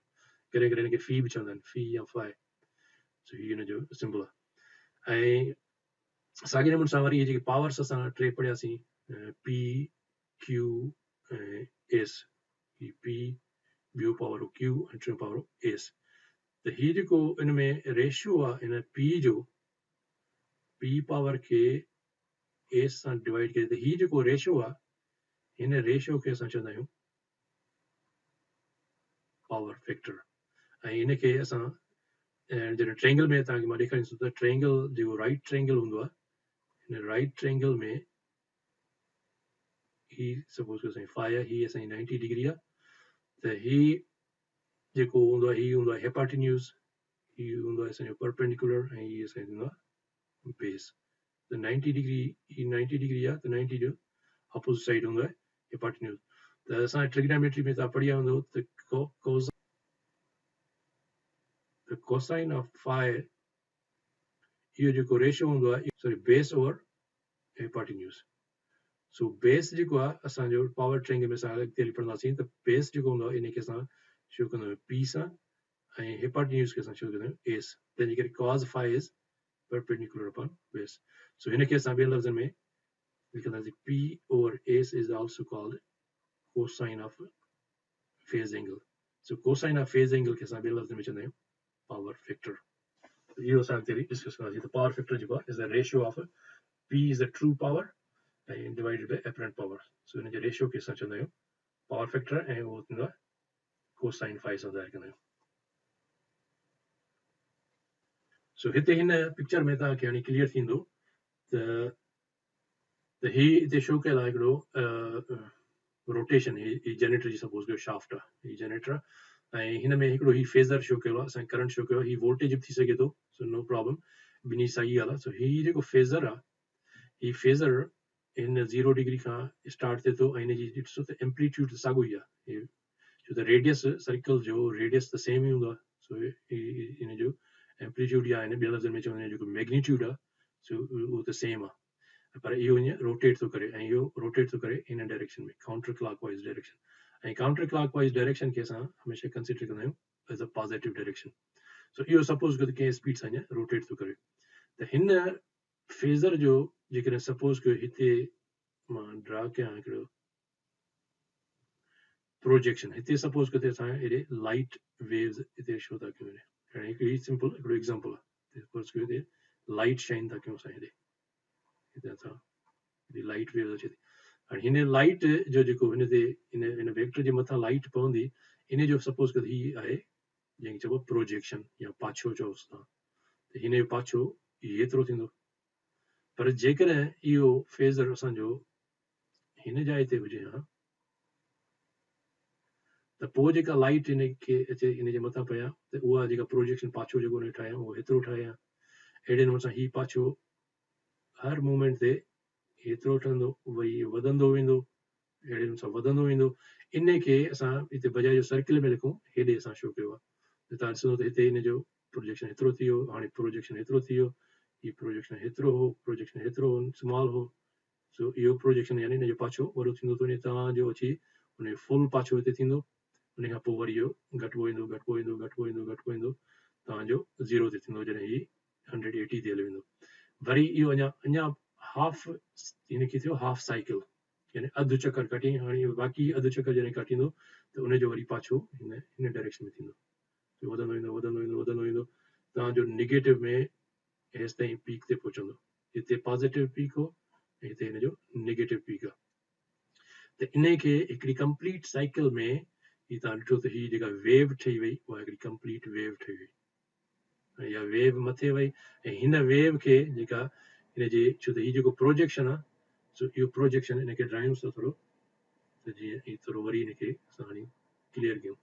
कॾहिं कॾहिं हिनखे फी बि चवंदा आहिनि फी या फाइ सो हीअ हिन जो सिंबल आहे ऐं साॻिए नमूने सां वरी इहे जेके पावर्स असां टे पढ़ियासीं P Q ऐं S ही P ॿियो पावर हो Q ऐं टियों पावर हो S त हीअ जेको इन में रेशियो आहे हिन P जो P पावर खे S सां डिवाइड करे त हीअ जेको रेशियो आहे हिन रेशियो खे असां चवंदा आहियूं पावर फैक्टर ऐं हिनखे असां जॾहिं ट्रेंगल में तव्हांखे मां ॾेखारींदुसि त ट्रेंगल जेको राइट ट्रेंगल हूंदो आहे हिन राइट ट्रेंगल में ही सपोज कयो असांजी फाइ आहे ही असांजी 90 डिग्री आहे त ही जेको हूंदो आहे ही हूंदो आहे हेपाटिन्यूज़ ही हूंदो आहे असांजो परपेंडिकुलर ऐं ही असांजो हूंदो आहे बेस the 90 degree या the 90 जो opposite side होंगे hypotenuse the असां trigonometry में था पढ़िया होंदो the cosine of phi इहो जेको रेशियो हूंदो आहे sorry base over hypotenuse so base जेको आहे असांजो पावर ट्रायंगल में असां अॻिते हली पढ़ंदासीं त base जेको हूंदो आहे इन खे असां शुरू कंदा आहियूं p सां ऐं hypotenuse खे असां शुरू कंदा आहियूं a सां तंहिंजे करे cos phi is perpendicular upon base so इन खे असां ॿियनि लफ़्ज़नि में लिखंदासीं p over a is also called cosine of phase angle so cosine of phase angle खे असां ॿियनि लफ़्ज़नि में चवंदा आहियूं power factor इहो असां अॻिते डिस्कस कंदासीं त power factor जेको आहे is the ratio of p is the true power and divided by apparent power so इन जे रेशियो खे असां चवंदा आहियूं power factor ऐं उहो थींदो आहे cosine phi सां ज़ाहिर कंदा आहियूं so हिते हिन पिक्चर में तव्हांखे हाणे क्लियर थींदो त ही हिते शो कयल आहे हिकिड़ो रोटेशन ही जनरेटर जी सपोज कयो शाफ्ट आहे ही जनरेटर ऐं हिन में हिकिड़ो ही फेज़र शो कयो आहे असांखे करंट शो कयो आहे ही वोल्टेज बि थी सघे थो सो नो प्रॉब्लम ॿिन्ही साॻी ॻाल्हि आहे सो ही जेको फेज़र आहे ही फेज़र हिन 0 डिग्री खां स्टार्ट थिए थो ऐं हिन जी ॾिसो त एम्पलीट्यूड त साॻियो ई आहे छो त रेडियस सर्कल जो रेडियस त सेम ई हूंदो आहे सो हिन जो एम्पलीट्यूड या हिन ॿियनि लफ़्ज़नि में चवंदा आहियूं जेको मैग्नीट्यूड आहे सो उहो त सेम आहे पर इहो हीअं रोटेट थो करे ऐं इहो रोटेट थो करे हिन डायरेक्शन में काउंटर क्लॉकवाइज़ डायरेक्शन ऐं काउंटर क्लॉकवाइज़ डायरेक्शन खे असां हमेशह कंसिडर कंदा आहियूं as a positive direction so इहो सपोज़ कयो त कंहिं स्पीड सां हीअं रोटेट थो करे त हिन फेज़र जो जेकॾहिं सपोज़ कयो हिते मां ड्रा कयां हिकिड़ो प्रोजेक्शन हिते सपोज़ कयो त असां हेॾे लाइट वेव्स हिते शो था कयूं हाणे हिकिड़ी सिंपल हिकिड़ो एग्ज़ाम्पल आहे सपोज़ कयो हिते लाइट शाइन था कयूं असां हिते असां लाइट वेव अचे थी हाणे हिन लाइट जो जेको हिन ते हिन वेक्टर जे मथां लाइट पवंदी इन जो सपोज़ कयो हीअ आहे जंहिंखे चइबो प्रोजेक्शन या पाछो चओसि था त हिन जो पाछो एतिरो थींदो पर जेकॾहिं इहो फेज़र असांजो हिन जाइ ते हुजे हा त पोइ जेका लाइट हिन खे अचे हिन जे मथां पया त उहा जेका प्रोजेक्शन पाछो जेको हुन ठाहियां उहो हेतिरो ठाहियां अहिड़े नमूने सां हीउ पाछो हर मूवमेंट ते हेतिरो ठहंदो वरी वधंदो वेंदो अहिड़े नमूने सां वधंदो वेंदो इन खे असां हिते बजाय जो सर्किल में लिखूं हेॾे असां शो कयो आहे त तव्हां ॾिसो त हिते हिन जो प्रोजेक्शन हेतिरो थी वियो हाणे प्रोजेक्शन हेतिरो थी वियो हीउ प्रोजेक्शन हेतिरो हो प्रोजेक्शन हेतिरो स्मॉल हो सो इहो प्रोजेक्शन यानी हिन जो पाछो वॾो थींदो थो वञे तव्हांजो अची हुन जो फुल पाछो हिते थींदो उन खां पोइ वरी इहो घटिबो ईंदो घटिबो ईंदो घटिबो ईंदो घटिबो ईंदो तव्हांजो 0 ते थींदो जॾहिं हीउ 180 ते हली वेंदो वरी इहो अञा हाफ हिनखे थियो हाफ साइकिल यानी अधु चकर कटी हाणे बाक़ी अधु चकर जॾहिं कटींदो त उनजो वरी पाछो हिन डायरेक्शन में थींदो वधंदो ईंदो वधंदो ईंदो वधंदो ईंदो तव्हांजो नेगेटिव में हेसि ताईं पीक ते पहुचंदो हिते पॉज़िटिव पीक हो ऐं हिते हिनजो नेगेटिव पीक आहे त इन खे हिकिड़ी कंप्लीट साइकिल में ही तव्हां ॾिठो त हीअ जेका वेव ठही वई उहा हिकिड़ी कंप्लीट वेव ठही वई या वेव मथे वई ऐं हिन वेव खे जेका हिन जे छो त हीउ जेको प्रोजेक्शन आहे सो इहो प्रोजेक्शन हिनखे ड्रायूं था थोरो त जीअं हीउ थोरो वरी हिनखे असां हाणे क्लियर कयूं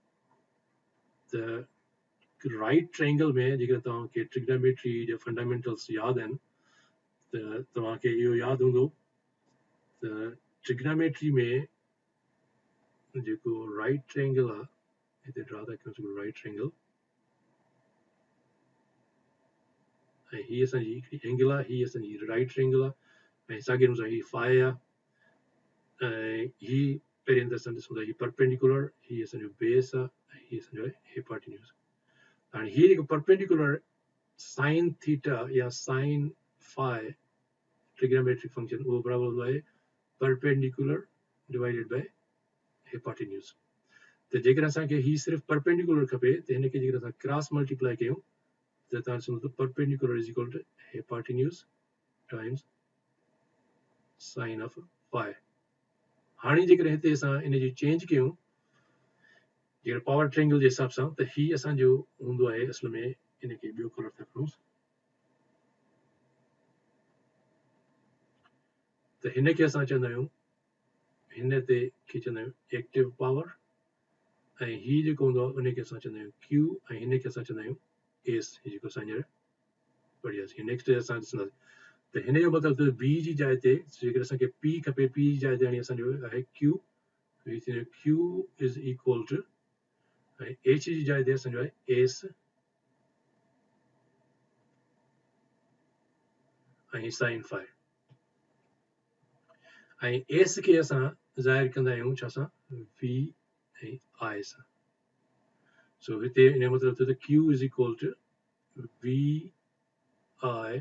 त राइट ट्रायंगल में जेकर तव्हांखे ट्रिग्नोमेट्री जा फंडामेंटल्स यादि आहिनि त तव्हांखे इहो यादि हूंदो त ट्रिग्नोमेट्री में जेको राइट ट्रायंगल आहे हिते ड्रा था कयूं जेको राइट ट्रायंगल ऐं हीअ असांजी हिकिड़ी एंगल आहे हीअ असांजी राइट ट्रायंगल आहे ऐं साॻिए नमूने सां हीअ फाइ आहे ऐं हीअ पहिरियों त असां ॾिसूं था हीअ परपेंडिकुलर हीअ असांजो बेस आहे ऐं हीअ असांजो आहे हिपोटेन्यूस हाणे हीअ जेको परपेंडिकुलर साइन थीटा या साइन फाइ ट्रिग्नोमेट्रिक फंक्शन उहो बराबरि हूंदो आहे परपेंडिकुलर डिवाइडेड बाय हिपोटेन्यूस त जेकर असांखे हीअ सिर्फ़ु परपेंडिकुलर खपे त हिनखे जेकर असां क्रॉस मल्टीप्लाई कयूं त तव्हां ॾिसो त perpendicular is equal to hypotenuse times sine of phi हाणे जेकर हिते असां इन जी चेंज कयूं जेकर पावर ट्रायंगल जे हिसाब सां त हीअ असांजो हूंदो आहे असल में इनखे ॿियो कलर था खणूं त हिनखे असां चवंदा आहियूं हिन ते खे चवंदा आहियूं एक्टिव पावर ऐं हीअ जेको हूंदो आहे उनखे असां चवंदा आहियूं क्यू ऐं हिनखे असां चवंदा आहियूं एस जेको असां हींअर पढ़ियासीं नेक्स्ट असां ॾिसंदासीं त हिन जो मतिलबु त बी जी जाइ ते जेकर असांखे पी खपे पी जी जाइ ते हाणे असांजो आहे Q Q is equal to एच जी जाइ ते असांजो आहे एस ऐं साइन फाइ ऐं एस खे असां ज़ाहिर कंदा आहियूं छा सां वी ऐं आई सां सो हिते इन जो मतिलबु थियो त Q is equal to V I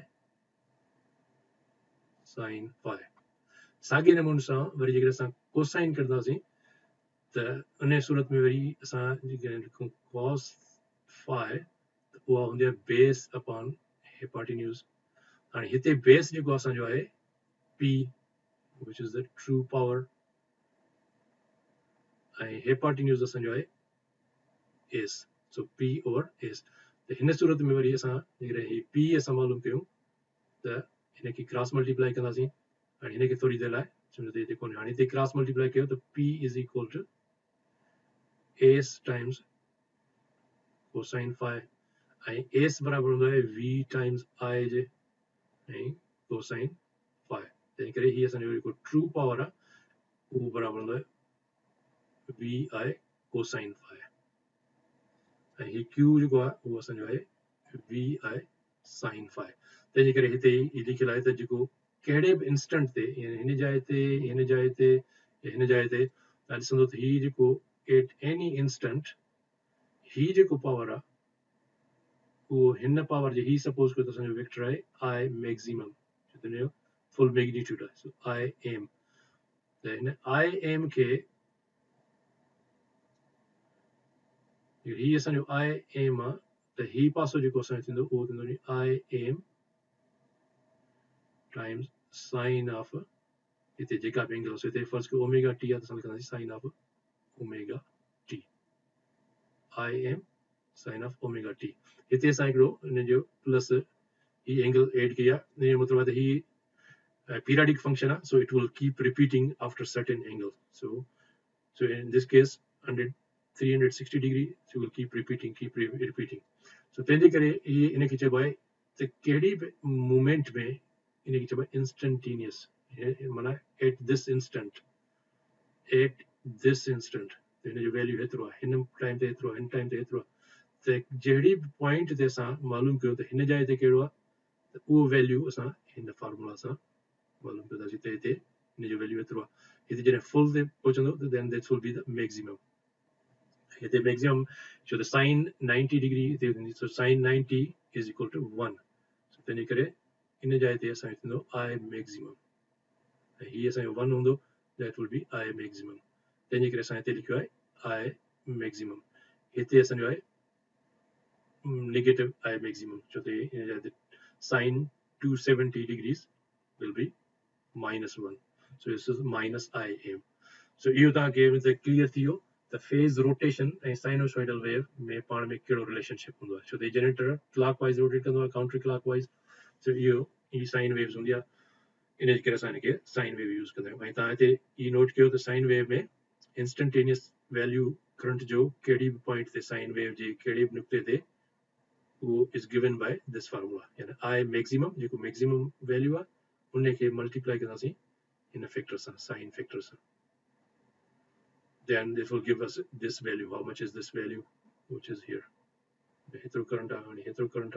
sine phi साॻे नमूने सां वरी जेकर असां कोसाइन कंदासीं त उन सूरत में वरी असां जेकर लिखूं कॉस फाइ त उहा हूंदी आहे बेस अपॉन हिपाटिन्यूज़ हाणे हिते बेस जेको असांजो आहे P which is the true power ऐं हिपाटिन्यूज़ असांजो आहे एस सो पी ओवर एस त हिन सूरत में वरी असां जेकर ही पी असां मालूम कयूं त हिनखे क्रॉस मल्टीप्लाई कंदासीं हाणे हिनखे थोरी देरि लाइ सम्झो त हिते कोन्हे हाणे हिते क्रॉस मल्टीप्लाई कयो त P is equal to S times cosine phi ऐं एस बराबरि हूंदो आहे वी टाइम्स आई जे ऐं कोसाइन फाइ तंहिं करे हीअ असांजो जेको ट्रू पावर आहे उहो बराबरि हूंदो आहे वी आई कोसाइन फाइ ऐं हीउ क्यू जेको आहे उहो असांजो आहे वी आई साइन फाइ तंहिंजे करे हिते ई लिखियलु आहे त जेको कहिड़े बि इंस्टेंट ते हिन जाइ ते हिन जाइ ते हिन जाइ ते तव्हां ॾिसंदो त हीउ जेको एट एनी इंस्टेंट हीउ जेको पावर आहे उहो हिन पावर जे ही सपोज कयो त असांजो वेक्टर आहे आई मैक्सिमम फुल मैग्नीट्यूड आहे सो आई एम त हिन आई एम खे ही असांजो आई एम आहे त ही पासो जेको असांजो थींदो उहो थींदो I am times sine of हिते जेका बि एंगल हिते फर्स्ट कयो ओमेगा टी आहे त असां लिखंदासीं sine of omega t I M sine of omega t हिते असां हिकिड़ो हिन जो प्लस ही एंगल एड कई आहे हिन जो मतिलबु आहे त ही periodic function so it will keep repeating after certain angle so in this case 360 degree so will keep repeating so तंहिंजे करे ये इनखे चइबो आहे त कहिड़ी बि मूवमेंट में इनखे चइबो आहे इंस्टेंटेनियस माना एट दिस इंस्टेंट हिन जो वैल्यू हेतिरो आहे हिन टाइम ते हेतिरो आहे हिन टाइम ते हेतिरो आहे त जहिड़ी बि पॉइंट ते असां मालूम कयो त हिन जाइ ते कहिड़ो आहे त उहो वैल्यू असां हिन फॉर्मूला सां मालूम कंदासीं त हिते हिन जो वैल्यू एतिरो आहे हिते जॾहिं फुल ते पहुचंदो त then that will be the maximum हिते मैक्सिमम छो त साइन 90 डिग्री हिते थींदी so sine 90 is equal to 1 so तंहिंजे करे इन जाइ ते असांजो थींदो आई मैक्सिमम ऐं हीअ असांजो 1 हूंदो that will be I maximum तंहिंजे करे असां हिते लिखियो आहे आई मैक्सिमम हिते असांजो आहे नेगेटिव आई मैक्सिमम छो त हिन जाइ ते sine 270 degrees will be -1 so this is minus IM so इहो तव्हांखे क्लियर थी वियो त फेज रोटेशन ऐं साइनोसॉइडल वेव में पाण में कहिड़ो रिलेशनशिप हूंदो आहे छो त जनरेटर क्लॉकवाइज रोटेट कंदो आहे काउंटर क्लॉकवाइज सो इहो ही साइन वेव्स हूंदी आहे इन जे करे असां हिनखे साइन वेव यूज़ कंदा आहियूं ऐं तव्हां हिते ई नोट कयो त साइन वेव में इंस्टेंटेनियस वैल्यू करंट जो कहिड़ी बि पॉइंट ते साइन वेव जे कहिड़े बि नुक़्ते ते उहो is given by this formula यानी आई मैक्सिमम जेको मैक्सिमम वैल्यू आहे उनखे मल्टीप्लाई कंदासीं in a factor sign factor then this will give us this value how much is this value which is here hetro current and hetro current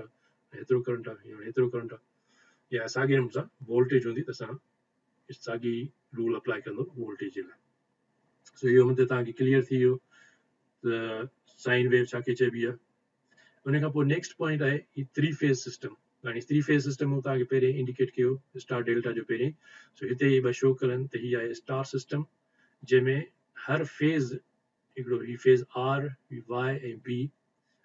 या साॻे नमूने सां voltage हूंदी त असां साॻी रूल अप्लाई कंदो वोल्टेज जे लाइ सो इहो मुद्दो तव्हांखे क्लियर थी वियो त साइन वेव छा खे चइबी आहे उन खां पोइ नेक्स्ट पॉइंट आहे ही 3 फेज सिस्टम हाणे 3 फेज सिस्टम मूं तव्हांखे पहिरें इंडिकेट कयो स्टार डेल्टा जो पहिरें सो हिते ही ॿ शो करनि त हीअ आहे स्टार सिस्टम जंहिंमें हर फेज हिकिड़ो ही फेज आर वाई ऐं बी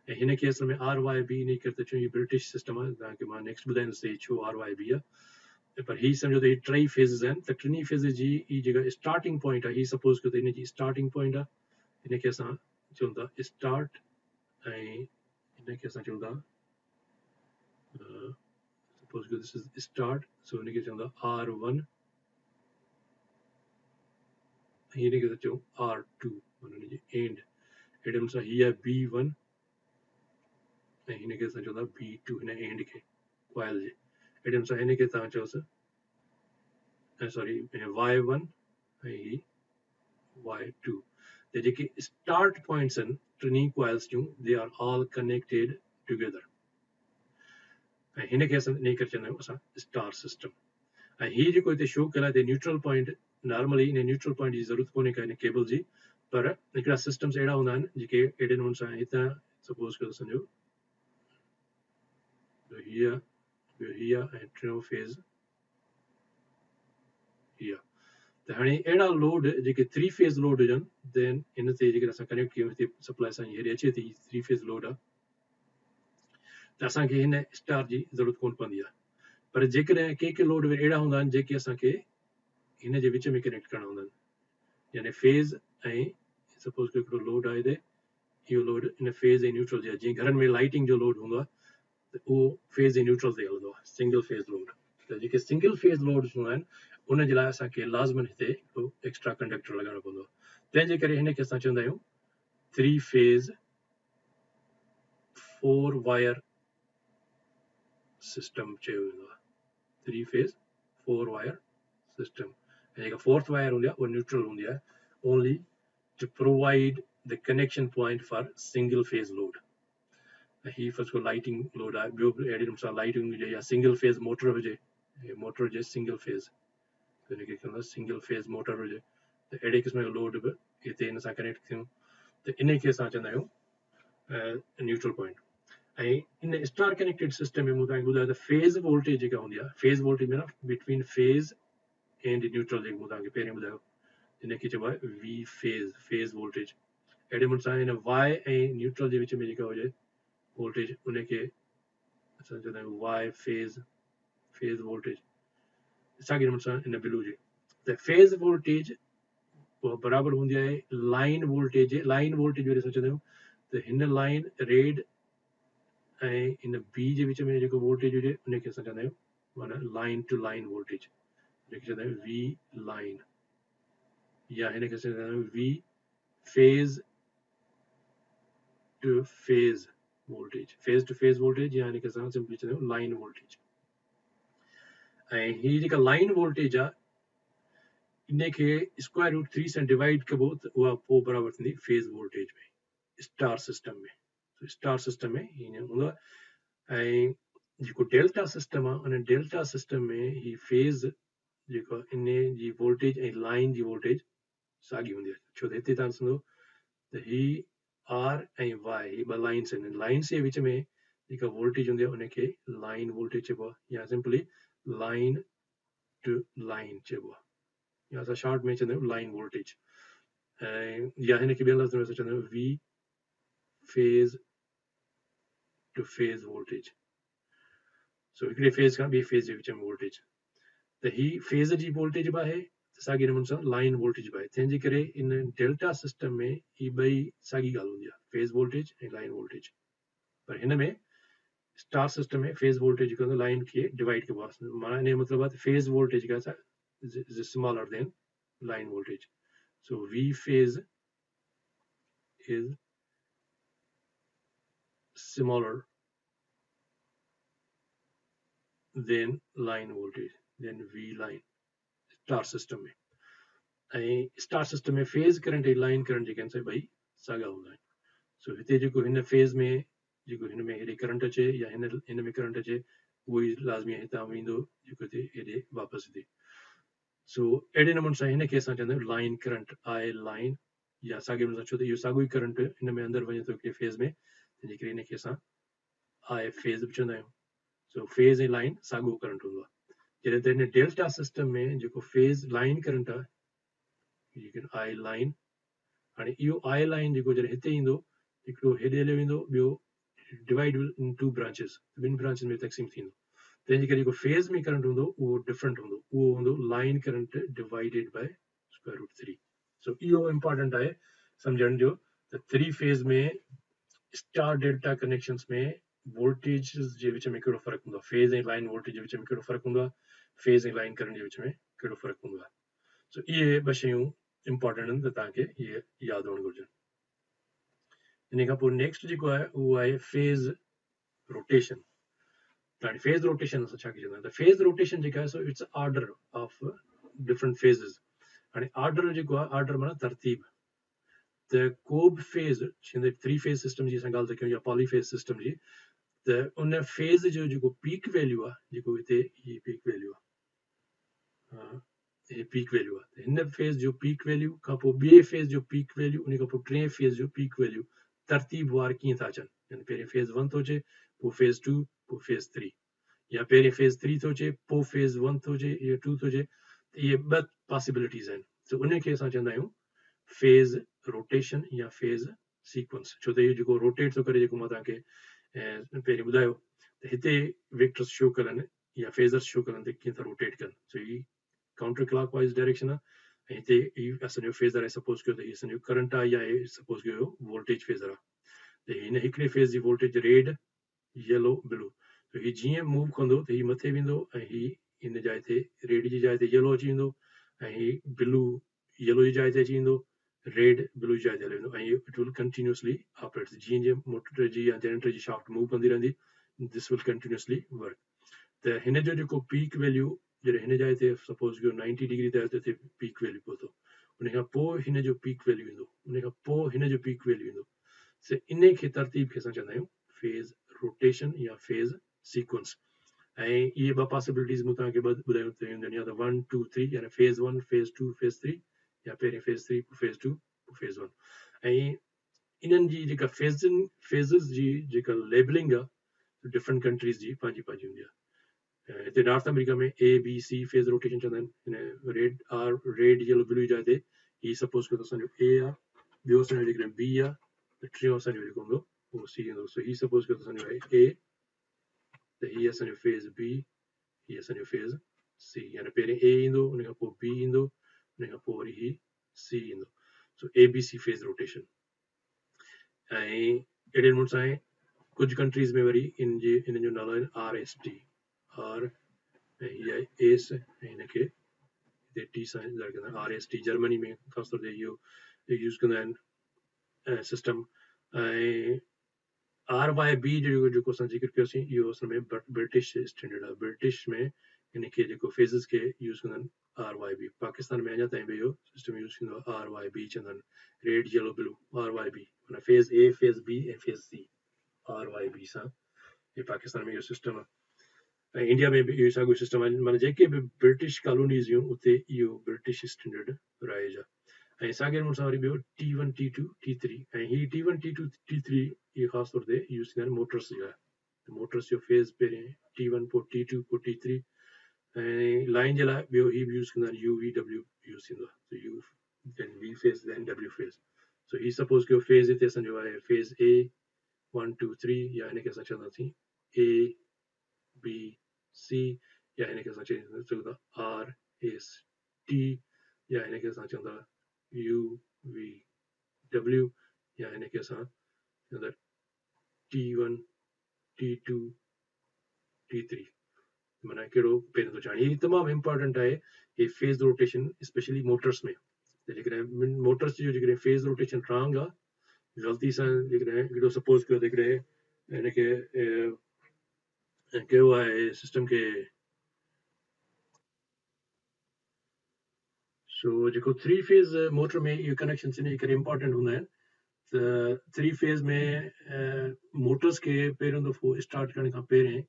ऐं हिनखे असल में आर वाई बी इन करे त चऊं हीअ ब्रिटिश सिस्टम आहे तव्हांखे मां नेक्स्ट ॿुधाईंदुसि छो आर वाई बी आहे पर ही सम्झो त ही 3 फेज़िस आहिनि त 3 फेज़ जी ही जेका स्टार्टिंग पॉइंट आहे ही सपोज कयो त हिनजी स्टार्टिंग पॉइंट आहे हिनखे असां चऊं था स्टार्ट ऐं हिनखे असां चऊं था suppose this is start so हिनखे चवंदा R1 हिनखे था चऊं R2 माना हिनजी एंड हेॾे मूंसां हीअ आहे B1 ऐं हिनखे असां चवंदा B2 हिन एंड खे कॉइल जे एडे अनुसार हिन खे तव्हां चयोसि सॉरी y1 ऐं ही y2 त जेके स्टार्ट पॉइंट्स आहिनि टिनी कॉइल्स जूं दे आर ऑल कनेक्टेड टुगेदर ऐं हिन खे असां इन करे चवंदा आहियूं असां स्टार सिस्टम ऐं हीउ जेको हिते शो कयल आहे हिते न्यूट्रल पॉइंट नॉर्मली इन न्यूट्रल पॉइंट जी ज़रूरत कोन्हे का हिन केबल जी पर हिकिड़ा सिस्टम्स अहिड़ा हूंदा आहिनि जेके अहिड़े नमूने सां हितां सपोज़ कयो सम्झो हीअ ऐं टियों फेज़ हीअ त हाणे अहिड़ा लोड जेके 3 फेज़ लोड हुजनि देन हिन ते जेकर असां कनेक्ट कयूं हिते सप्लाई सां हेॾे अचे थी 3 फेज़ लोड आहे त असांखे हिन स्टार जी ज़रूरत कोन पवंदी आहे पर जेकॾहिं के लोड अहिड़ा हूंदा आहिनि जेके असांखे हिन जे विच में कनेक्ट करणा हूंदा आहिनि यानी फेज़ ऐं सपोज़ हिकिड़ो लोड आहे हिते इहो लोड इन फेज़ ऐं न्यूट्रल जे जीअं घरनि में लाइटिंग जो लोड हूंदो आहे त उहो फेज़ ऐं न्यूट्रल ते हलंदो आहे सिंगल फेज़ लोड त जेके सिंगल फेज़ लोड्स हूंदा आहिनि उन जे लाइ असांखे लाज़मन हिते हिकिड़ो एक्स्ट्रा कंडक्टर लॻाइणो पवंदो आहे तंहिंजे करे हिन खे असां चवंदा आहियूं 3 फेज़ 4 वायर सिस्टम चयो वेंदो आहे 3 फेज़ 4 वायर सिस्टम ऐं जेका 4th वायर हूंदी आहे उहा न्यूट्रल हूंदी आहे only to provide the connection point for single phase load ही फर्स्ट को लाइटिंग लोड आहे ॿियो बि अहिड़े नमूने सां लाइटिंग हुजे या सिंगल फेज़ मोटर हुजे मोटर हुजे सिंगल फेज़ त हिनखे चवंदा सिंगल फेज़ मोटर हुजे त अहिड़े क़िस्म जो लोड बि हिते हिन सां कनेक्ट थियूं त इन खे असां चवंदा आहियूं न्यूट्रल पॉइंट ऐं इन स्टार कनेक्टेड सिस्टम में मूं तव्हांखे ॿुधायो त फेज़ वोल्टेज जेका हूंदी आहे फेज़ वोल्टेज में न बिटवीन फेज़ एंड न्यूट्रल जेको मूं तव्हांखे पहिरियों ॿुधायो हिनखे चइबो आहे वी फेज़ वोल्टेज अहिड़े नमूने सां हिन वाई ऐं न्यूट्रल जे विच में जेका हुजे वोल्टेज उनखे असां चवंदा आहियूं वाई फेज़ वोल्टेज साॻे नमूने सां इन ब्लू जे त फेज़ वोल्टेज बराबरि हूंदी आहे लाइन वोल्टेज वरी असां चवंदा आहियूं त हिन लाइन रेड ऐं इन बी जे विच में जेको वोल्टेज हुजे उनखे असां चवंदा आहियूं माना लाइन टू लाइन वोल्टेज जेके चवंदा आहियूं वी लाइन या हिनखे असां चवंदा आहियूं V phase to phase voltage या हिनखे असां सिंपली चवंदा आहियूं लाइन वोल्टेज ऐं हीअ जेका लाइन वोल्टेज आहे इनखे स्क्वायर रूट 3 सां डिवाइड कबो त उहा पोइ बराबरि थींदी फेज़ वोल्टेज में स्टार सिस्टम में हीअं हूंदो आहे ऐं जेको डेल्टा सिस्टम आहे उन डेल्टा सिस्टम में ही फेज़ जेको इन जी वोल्टेज ऐं लाइन जी वोल्टेज साॻी हूंदी आहे छो त हिते तव्हां ॾिसंदो त ही आर ऐं वाई ही ॿ लाइन्स आहिनि लाइन्स जे विच में जेका वोल्टेज हूंदी आहे उनखे लाइन वोल्टेज चइबो आहे या सिंपली लाइन टू लाइन चइबो आहे या असां शॉर्ट में चवंदा आहियूं लाइन वोल्टेज ऐं या हिनखे ॿियनि लफ़्ज़नि में असां चवंदा आहियूं V phase to phase voltage so हिकिड़े फेज़ खां ॿिए फेज़ जे विच में वोल्टेज त ही फेज़ जी वोल्टेज बि आहे साॻे नमूने सां लाइन वोल्टेज बि आहे तंहिंजे करे इन डेल्टा सिस्टम में ही ॿई साॻी ॻाल्हि हूंदी आहे फेज़ वोल्टेज ऐं लाइन वोल्टेज पर हिन में स्टार सिस्टम में फेज़ वोल्टेज जेको आहे लाइन खे डिवाइड कबो आहे माना इन जो मतिलबु आहे फेज़ वोल्टेज जेका आहे smaller than line voltage so V phase is smaller than line voltage than V line star system में ऐं स्टार सिस्टम में फेज़ करंट ऐं लाइन करंट जेके आहिनि ॿई साॻा हूंदा आहिनि सो हिते जेको हिन फेज़ में जेको हिन में हेॾे करंट अचे या हिन में करंट अचे उहो ई लाज़मी हितां वेंदो जेको हिते हेॾे वापसि हिते सो अहिड़े नमूने सां हिनखे असां चवंदा आहियूं लाइन करंट आई लाइन या साॻे नमूने सां छो त इहो साॻियो ई करंट हिन में अंदरि वञे थो हिकिड़े फेज़ में तंहिंजे करे हिनखे असां आई फेज़ बि चवंदा आहियूं सो फेज़ ऐं लाइन साॻियो करंट हूंदो आहे जॾहिं त हिन डेल्टा सिस्टम में जेको फेज़ लाइन करंट आहे आई लाइन हाणे इहो आई लाइन जेको जॾहिं हिते ईंदो हिकिड़ो हेॾे हलियो वेंदो ॿियो डिवाइड इन 2 ब्रांचिस ॿिनि ब्रांचिस में तक़सीम थींदो तंहिंजे करे जेको फेज़ में करंट हूंदो उहो डिफरेंट हूंदो उहो हूंदो line current divided by square root 3 so इहो इम्पॉर्टेंट आहे सम्झण जो त 3 फेज़ में स्टार डेल्टा कनेक्शंस में वोल्टेज जे विच में कहिड़ो फ़र्क़ु हूंदो आहे फेज़ ऐं लाइन वोल्टेज जे विच में कहिड़ो फ़र्क़ु हूंदो आहे फेज़ ऐं लाइन करंट जे विच में कहिड़ो फ़र्क़ु हूंदो आहे सो इहे ॿ शयूं इम्पॉर्टेंट आहिनि त तव्हांखे इहे यादि हुअणु घुरिजनि इन खां पोइ नेक्स्ट जेको आहे उहो आहे फेज़ रोटेशन phase rotation असां छा चवंदा आहियूं, phase rotation जेका आहे so it's order of different phases. हाणे ऑर्डर जेको आहे, ऑर्डर माना तरतीब। त को बि फेज़ जीअं 3 फेज़ सिस्टम जी असां ॻाल्हि था कयूं या पॉलीफेज़ सिस्टम जी, त उन फेज़ जो जेको पीक वैल्यू आहे, जेको हिते ही पीक वैल्यू आहे, हे पीक वैल्यू आहे, हिन फेज़ जो पीक वैल्यू खां पोइ ॿिए फेज़ जो पीक वैल्यू, उन खां पोइ टे फेज़ जो पीक वैल्यू तरतीब वार कीअं था अचनि। यानी पहिरियों फेज़ 1 थो अचे, पोइ फेज़ 2, पोइ फेज़ 3, या पहिरियों फेज़ 3 थो अचे, पोइ फेज़ 1 थो अचे या 2 थो अचे। इहे ॿ पॉसिबिलिटीज़ आहिनि। सो उन खे असां चवंदा आहियूं फेज़ रोटेशन या फेज़ सीक्वेंस। छो त इहो जेको रोटेट थो करे, जेको मां तव्हांखे पहिरियों ॿुधायो, त हिते वेक्टर्स शो कयल आहिनि या फेज़र्स शो कयल आहिनि त कीअं था रोटेट कनि। सो ही काउंटर क्लॉकवाइज डायरेक्शन आहे, ऐं हिते ही असांजो फेज़र आहे। सपोज कयो त हीउ असांजो करंट आहे, या हे सपोज कयो वोल्टेज फेज़र आहे। त हिन हिकिड़े फेज़ जी वोल्टेज रेड, येलो, ब्लू, त हीउ जीअं मूव कंदो त हीउ मथे वेंदो, ऐं हीउ हिन जाइ ते रेड जी जाइ ते येलो अची वेंदो, ऐं हीउ ब्लू येलो जी जाइ ते अची वेंदो, रेड ब्लू जी जाइ ते हली वेंदो, ऐं इट विल कंटिन्यूअसली ऑपरेट। जीअं जीअं मोटर जी या जनरेटर जी शाफ्ट मूव कंदी रहंदी, दिस विल कंटिन्यूअसली वर्क। त हिन जो जेको पीक वैल्यू जॾहिं हिन जाइ ते सपोज कयो 90 डिग्री ते हिते पीक वैल्यू पहुतो, उन खां पोइ हिन जो पीक वैल्यू ईंदो, उन खां पोइ हिन जो पीक वैल्यू ईंदो। सो इन खे तरतीब खे असां चवंदा आहियूं फेज़ रोटेशन या फेज़ सीक्वेंस। ऐं इहे ॿ पॉसिबिलिटीज़ मूं तव्हांखे ॿुधायूं त या त 1 2 3, यानी फेज़ 1 फेज़ 2 फेज़ 3, या पहिरियों फेज़ 3 पोइ फेज़ 2 पोइ फेज़ 1। ऐं इन्हनि जी जेका फेज़िस जी जेका लेबलिंग आहे डिफरेंट कंट्रीज़ जी पंहिंजी पंहिंजी हूंदी आहे। हिते नॉर्थ अमेरिका में ABC फेज़ रोटेशन चवंदा आहिनि। हिन रेड येलो ब्लू जाइ ते ही सपोज कयो त असांजो A आहे, ॿियो असांजो जेकॾहिं B आहे, त टियों असांजो जेको हूंदो उहो C हूंदो। सो ही सपोज कयो त असांजो आहे A, त हीअ असांजो फेज़ B, हीअ असांजो फेज़ C। यानी पहिरियों A ईंदो, उन खां पोइ B ईंदो, उन खां पोइ वरी ही C ईंदो। सो ABC फेज़ रोटेशन। ऐं अहिड़े नमूने सां कुझु कंट्रीज़ में वरी इन जो नालो आहे RST, R, ऐं हीअ आहे एस, ऐं हिनखे हिते टी सां कंदा। RST जर्मनी में ख़ासि तौर ते इहो यूज़ कंदा आहिनि सिस्टम। ऐं RYB जो जेको असां ज़िक्र कयोसीं, इहो असल में ब्रिटिश स्टैंडर्ड आहे। ब्रिटिश में हिनखे जेको फेज़िस खे यूज़ कंदा आहिनि RYB। पाकिस्तान में अञा ताईं बि इहो सिस्टम यूज़ थींदो आहे, RYB चवंदा आहिनि, रेड येलो ब्लू RYB, माना फेज़ A फेज़ B ऐं फेज़ C RYB सां। हे पाकिस्तान में इहो सिस्टम आहे। ऐं इंडिया में बि इहो साॻियो सिस्टम आहे। माना जेके बि ब्रिटिश कॉलोनीज़ हुयूं उते इहो ब्रिटिश स्टैंडर्ड राइज आहे। ऐं साॻे नमूने सां वरी ॿियो T1 T2 T3, ऐं ही T1 T2 T3 इहे ख़ासि तौर ते यूज़ थींदा आहिनि मोटर्स जे लाइ। मोटर्स जो फेज़ पहिरियों T1 पोइ T2 पोइ T3, ऐं लाइन जे लाइ ॿियो ही बि यूज़ कंदा आहिनि UVW यूज़ थींदो आहे। U देन V फेज़ देन W फेज़। सो ही सपोज कयो फेज़ हिते असांजो आहे फेज़ A 1 2 3, या हिनखे असां चवंदासीं A B C, या हिनखे असां चवंदा RST, या हिनखे असां चवंदा UVW, या हिनखे असां चवंदा T1 T2 T3। माना कहिड़ो पहिरियों थो चाहे। हीअ तमामु इम्पोर्टेंट आहे हे फेज़ रोटेशन, स्पेशली मोटर्स में। त जेकॾहिं मोटर्स जो जेकॾहिं फेज़ रोटेशन रॉन्ग आहे, ग़लती सां जेकॾहिं हिकिड़ो सपोज कयो त हिकिड़े हिनखे कयो आहे सिस्टम खे, सो जेको 3 फेज़ मोटर में इहो कनेक्शन इन करे इम्पोर्टेंट हूंदा आहिनि। त 3 फेज़ में मोटर्स खे पहिरियों दफ़ो स्टार्ट करण खां पहिरियों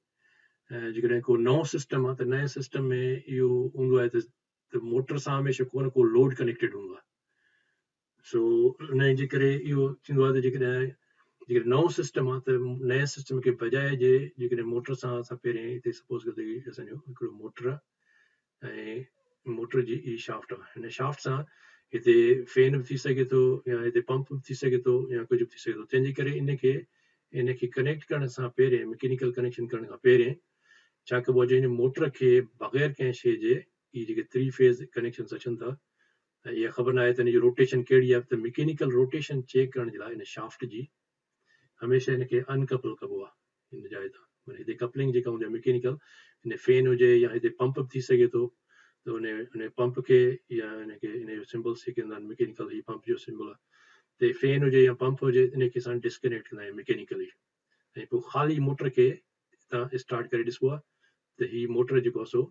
जेकॾहिं को नओं सिस्टम आहे, त नए सिस्टम में इहो हूंदो आहे त मोटर सां हमेशह को न को लोड कनेक्टेड हूंदो आहे। सो उन जे करे इहो थींदो आहे त जेकॾहिं नओं सिस्टम आहे, त नए सिस्टम खे बजाए जे जेकॾहिं मोटर सां असां पहिरियों हिते सपोज कयो त असांजो हिकिड़ो मोटर आहे, ऐं मोटर जी ई शाफ्ट आहे। हिन शाफ्ट सां हिते फैन बि थी सघे थो, या हिते पंप बि थी सघे थो, या कुझु बि थी सघे थो। तंहिंजे करे इनखे कनेक्ट करण सां पहिरियों, मैकेनिकल कनेक्शन करण खां पहिरियों छा कबो आहे, हिन मोटर खे बग़ैर कंहिं शइ जे इहे जेके 3 फेज़ कनेक्शन अचनि था, ऐं इहा ख़बर न आहे त हिन जी रोटेशन कहिड़ी आहे, त मैकेनिकल रोटेशन चेक करण जे लाइ हिन शाफ्ट जी हमेशह हिनखे अनकपल कबो आहे हिन जाइ तां। माना हिते कपलिंग जेका हूंदी आहे मैकेनिकल, हिन फैन हुजे या हिते पंप बि थी सघे थो, त हुन पंप खे या हिनखे हिन जो सिंबल्स जेके हूंदा आहिनि मैकेनिकल, ही पंप जो सिंबल आहे, त फैन हुजे या पंप हुजे, इनखे असां डिस्कनेक्ट कंदा आहियूं मैकेनिकली, ऐं पोइ ख़ाली मोटर खे तव्हां स्टार्ट करे ॾिसबो आहे त ही मोटर जेको आहे सो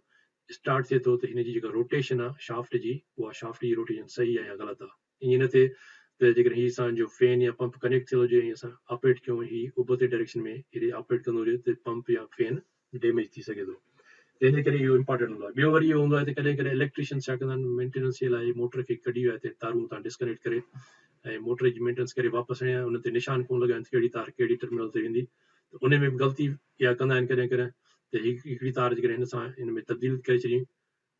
स्टार्ट थिए थो त हिन जी जेका रोटेशन आहे शाफ्ट जी, उहा शाफ्ट जी रोटेशन सही आहे या ग़लति आहे। ईअं न थिए त जेकर ही असांजो फैन या पंप कनेक्ट थियल हुजे ऐं असां ऑपरेट कयूं ही उबते डायरेक्शन में हेॾे ऑपरेट कंदो हुजे त पंप या फैन डैमेज थी सघे थो। तंहिंजे करे इहो इम्पोर्टेंट हूंदो आहे। ॿियो वरी इहो हूंदो आहे त कॾहिं कॾहिं इलेक्ट्रीशियन छा कंदा आहिनि, मेंटेनेंस जे लाइ मोटर खे कढी विया हिते तारूं तां डिस्कनेक्ट करे ऐं मोटर जी मेंटेनेंस करे वापसि आणिया, हुन ते निशान कोन लॻाइनि कहिड़ी तार कहिड़ी टर्मिनल ते वेंदी, त उन में बि ग़लती इहा कंदा आहिनि कॾहिं कॾहिं त हिकिड़ी तार जेकॾहिं हिन सां हिन में तब्दील करे छॾी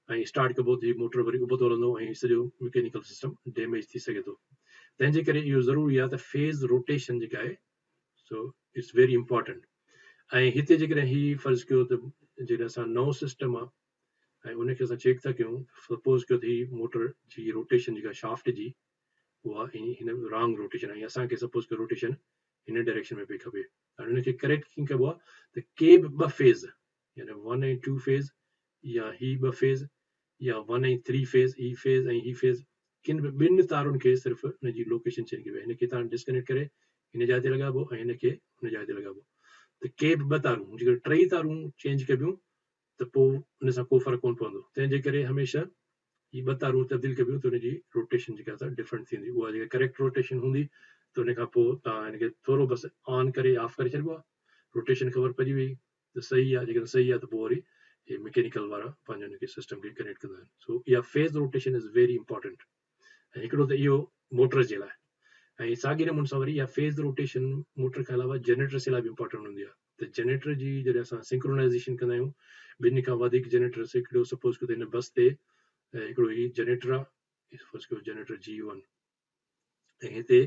ऐं स्टार्ट कबो त हीउ मोटर वरी उबतो हलंदो ऐं सॼो मैकेनिकल सिस्टम डैमेज थी सघे थो। तंहिंजे करे इहो ज़रूरी आहे त फेज़ रोटेशन जेका आहे सो इट्स वेरी इम्पोर्टेंट। ऐं हिते जेकॾहिं ही फर्ज़ कयो त जॾहिं असां नओं सिस्टम आहे ऐं उनखे असां चेक था कयूं, सपोज़ कयो त ही मोटर जी रोटेशन जेका शाफ्ट जी उहा हिन रॉन्ग रोटेशन आहे, असांखे सपोज़ कयो रोटेशन हिन डायरेक्शन में पई खपे, हाणे हुनखे करेक्ट कीअं कबो आहे त के बि ॿ फेज़ यानी 1 ऐं 2 फेज़ या ही 2 फेज़ या 1 ऐं 3 फेज़, ही फेज़ ऐं ही फेज़, किन बि ॿिनि तारुनि खे सिर्फ़ु हुनजी लोकेशन चेंज कबी आहे। हिनखे तव्हां डिस्कनेक्ट करे हिन जाइ ते लॻाइबो ऐं हिनखे हुन जाइ ते लॻाइबो, त के बि ॿ तारूं जेकर टई तारूं चेंज कबियूं त पोइ हुन सां को फ़र्क़ु कोन पवंदो। तंहिंजे करे हमेशह ही ॿ तारूं तब्दील कबियूं त हुनजी रोटेशन जेका आहे डिफरेंट थींदी। उहा जेका करेक्ट रोटेशन हूंदी त हुन खां पोइ तव्हां हिनखे थोरो बसि ऑन करे ऑफ करे छॾिबो आहे, रोटेशन ख़बर पइजी वई त सही आहे। जेकर सही आहे त पोइ वरी हे मैकेनिकल वारा पंहिंजो हिनखे सिस्टम खे कनेक्ट कंदा आहिनि। सो इहा phase rotation is very important. ऐं हिकिड़ो त इहो मोटर जे लाइ, ऐं साॻी नमूने सां वरी इहा फेज़ रोटेशन मोटर खां अलावा जनरेटर जे लाइ बि इंपॉर्टेंट हूंदी आहे। त जनरेटर जी जॾहिं असां सिंक्रोनाइज़ेशन कंदा आहियूं ॿिनि खां वधीक जनरेटर्स, हिकिड़ो सपोज़ कयो त हिन बस ते हिकिड़ो ही जनरेटर आहे, सपोज़ कयो जनरेटर G1 ऐं हिते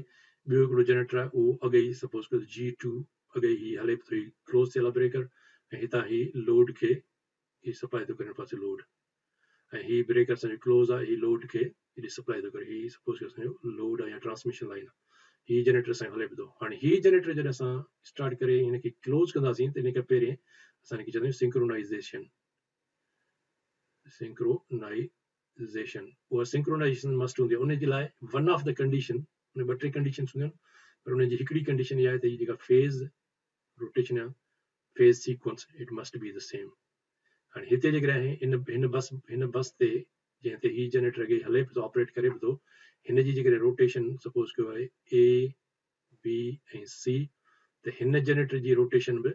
ॿियो हिकिड़ो जनरेटर आहे उहो अॻे ई सपोज़ कयो G2 अॻे ई हले थो, क्लोज़ थियल आहे ब्रेकर ऐं हितां ही लोड खे ही सप्लाई थो करे हिन पासे लोड, ऐं ही ब्रेकर असांजो क्लोज़ आहे, ही लोड खे हेॾे सप्लाई थो करे, ही सपोज़ कयो असांजो लोड आहे या ट्रांसमिशन लाइन आहे, ही जनरेटर असांजो हले पियो थो। हाणे ही जनरेटर जॾहिं असां स्टार्ट करे हिनखे क्लोज़ कंदासीं त हिन खां पहिरियों असां हिनखे चवंदा आहियूं सिंक्रोनाइज़ेशन। सिंक्रोनाइज़ेशन उहा सिंक्रोनाइज़ेशन मस्ट हूंदी आहे। उनजे लाइ वन ऑफ द कंडीशन, उन 2-3 कंडीशन्स हूंदियूं आहिनि, पर उनजी हिकिड़ी कंडीशन इहा आहे त हीअ जेका फेज़ रोटेशन आहे, phase sequence, it must be the same. हाणे हिते जेकॾहिं हिन बस ते जंहिं ते ही जनरेटर अॻे हले पियो थो, ऑपरेट करे पियो थो, हिन जी जेकॾहिं रोटेशन सपोज़ कयो आहे A, B ऐं C, त हिन जनरेटर जी रोटेशन बि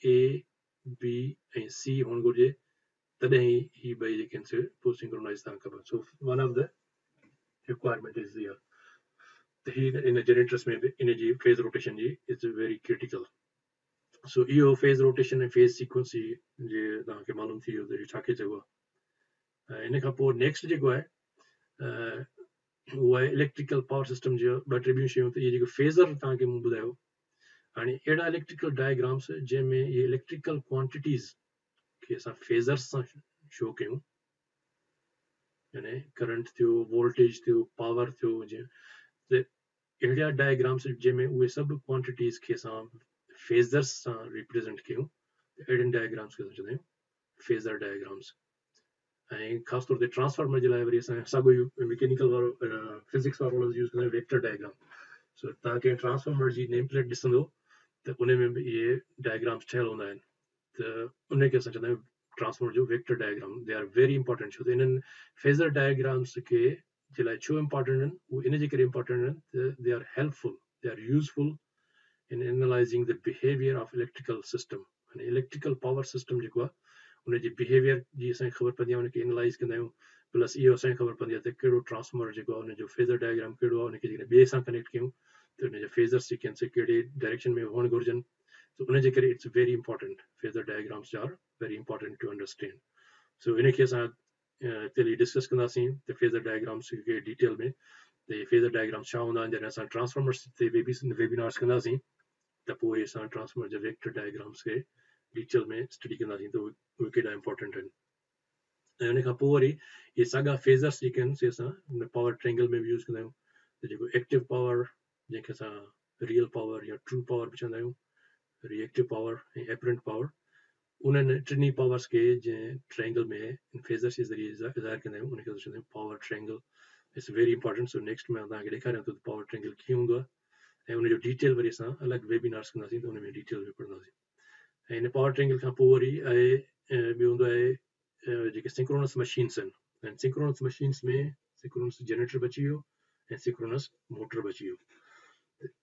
A, B ऐं C हुअणु घुरिजे, तॾहिं ही ॿई जेके आहिनि से पोइ सिंक्रोनाइज़ था कबनि। So one of the requirement is here त ही इन जनरेटर्स में बि इन जी फेज़ रोटेशन जी इज़ वेरी क्रिटिकल। सो इहो फेज़ रोटेशन ऐं फेज़ सीक्वेंस जे तव्हांखे मालूम थी वियो त छा खे चइबो आहे। इन खां पोइ नेक्स्ट जेको आहे उहा आहे इलेक्ट्रिकल पावर सिस्टम जो 2-3 ॿियूं शयूं। त इहे जेके फेज़र तव्हांखे मूं ॿुधायो, हाणे अहिड़ा इलेक्ट्रिकल डायग्राम्स जंहिंमें इहे इलेक्ट्रिकल क्वांटिटीज़ खे असां फेज़र्स सां शो कयूं, यानी करंट थियो, वोल्टेज थियो, पावर थियो, जीअं त अहिड़ा डायग्राम्स जंहिंमें उहे सभु क्वांटिटीज़ खे असां फेज़र्स सां रिप्रेज़ेंट कयूं, त अहिड़नि डायग्राम्स खे असां चवंदा आहियूं फेज़र डायग्राम्स। ऐं ख़ासि तौर ते ट्रांसफार्मर जे लाइ वरी असां साॻियो ई मैकेनिकल वारो फिज़िक्स वारो यूज़ कंदा आहियूं, वेक्टर डायग्राम। सो तव्हां कंहिं ट्रांसफार्मर जी नेम प्लेट ॾिसंदो त उन में बि इहे डायग्राम्स ठहियल हूंदा आहिनि, त उनखे असां चवंदा आहियूं ट्रांसफार्मर जो vector diagram. They are very important. छो त इन्हनि फेज़र डायग्राम्स खे जे लाइ छो इंपॉर्टेंट आहिनि, उहे इन जे करे इंपॉर्टेंट आहिनि त they are helpful, they are useful in analysing the behaviour of electrical system. यानी इलेक्ट्रिकल पावर सिस्टम जेको आहे उनजी बिहेवियर जी असांखे ख़बर पवंदी आहे, उनखे एनालाइज़ कंदा आहियूं। प्लस इहो असांखे ख़बर पवंदी आहे त कहिड़ो ट्रांसफार्मर जेको आहे उनजो फेज़र डायग्राम कहिड़ो आहे, उनखे जेकॾहिं ॿिए सां कनेक्ट कयूं त उनजा फेज़र्स जेके आहिनि से कहिड़े डायरेक्शन में हुअणु घुरिजनि। सो उनजे करे it's very important, phasor diagrams are very important to understand. So इनखे असां हिते डिस्कस कंदासीं त फेज़र डायग्राम्स खे डिटेल में, त इहे फेज़र डायग्राम्स छा हूंदा आहिनि। जॾहिं असां ट्रांसफार्मर्स ते वेबिनार्स कंदासीं त पोइ असां ट्रांसफार्मर जा वेक्टर डायग्राम्स खे डिटेल में स्टडी कंदासीं त उहे केॾा इंपॉर्टेंट आहिनि। ऐं उन खां पोइ वरी इहे साॻा फेज़र्स जेके आहिनि से असां पावर ट्रायंगल में बि यूज़ कंदा आहियूं। त जेको एक्टिव पावर, जंहिंखे असां रियल पावर या ट्रू पावर बि चवंदा आहियूं, रिएक्टिव पावर ऐं एपरेंट पावर, उन्हनि टिनी पावर्स खे जंहिं ट्रायंगल में फेज़र्स जे ज़रिए ज़ाहिर कंदा आहियूं, उनखे चवंदा आहियूं power triangle. It's very important. So next में तव्हांखे ॾेखारियां थो त पावर ट्रायंगल कीअं हूंदो आहे, ऐं उनजो डिटेल वरी असां अलॻि वेबिनार्स कंदासीं त उन में डिटेल में पढ़ंदासीं। ऐं हिन पावर ट्रायंगल खां पोइ वरी आहे ॿियो हूंदो आहे जेके सिंक्रोनस मशीन्स आहिनि, ऐं सिंक्रोनस मशीन्स में सिंक्रोनस जनरेटर बची वियो ऐं सिंक्रोनस मोटर बची वियो,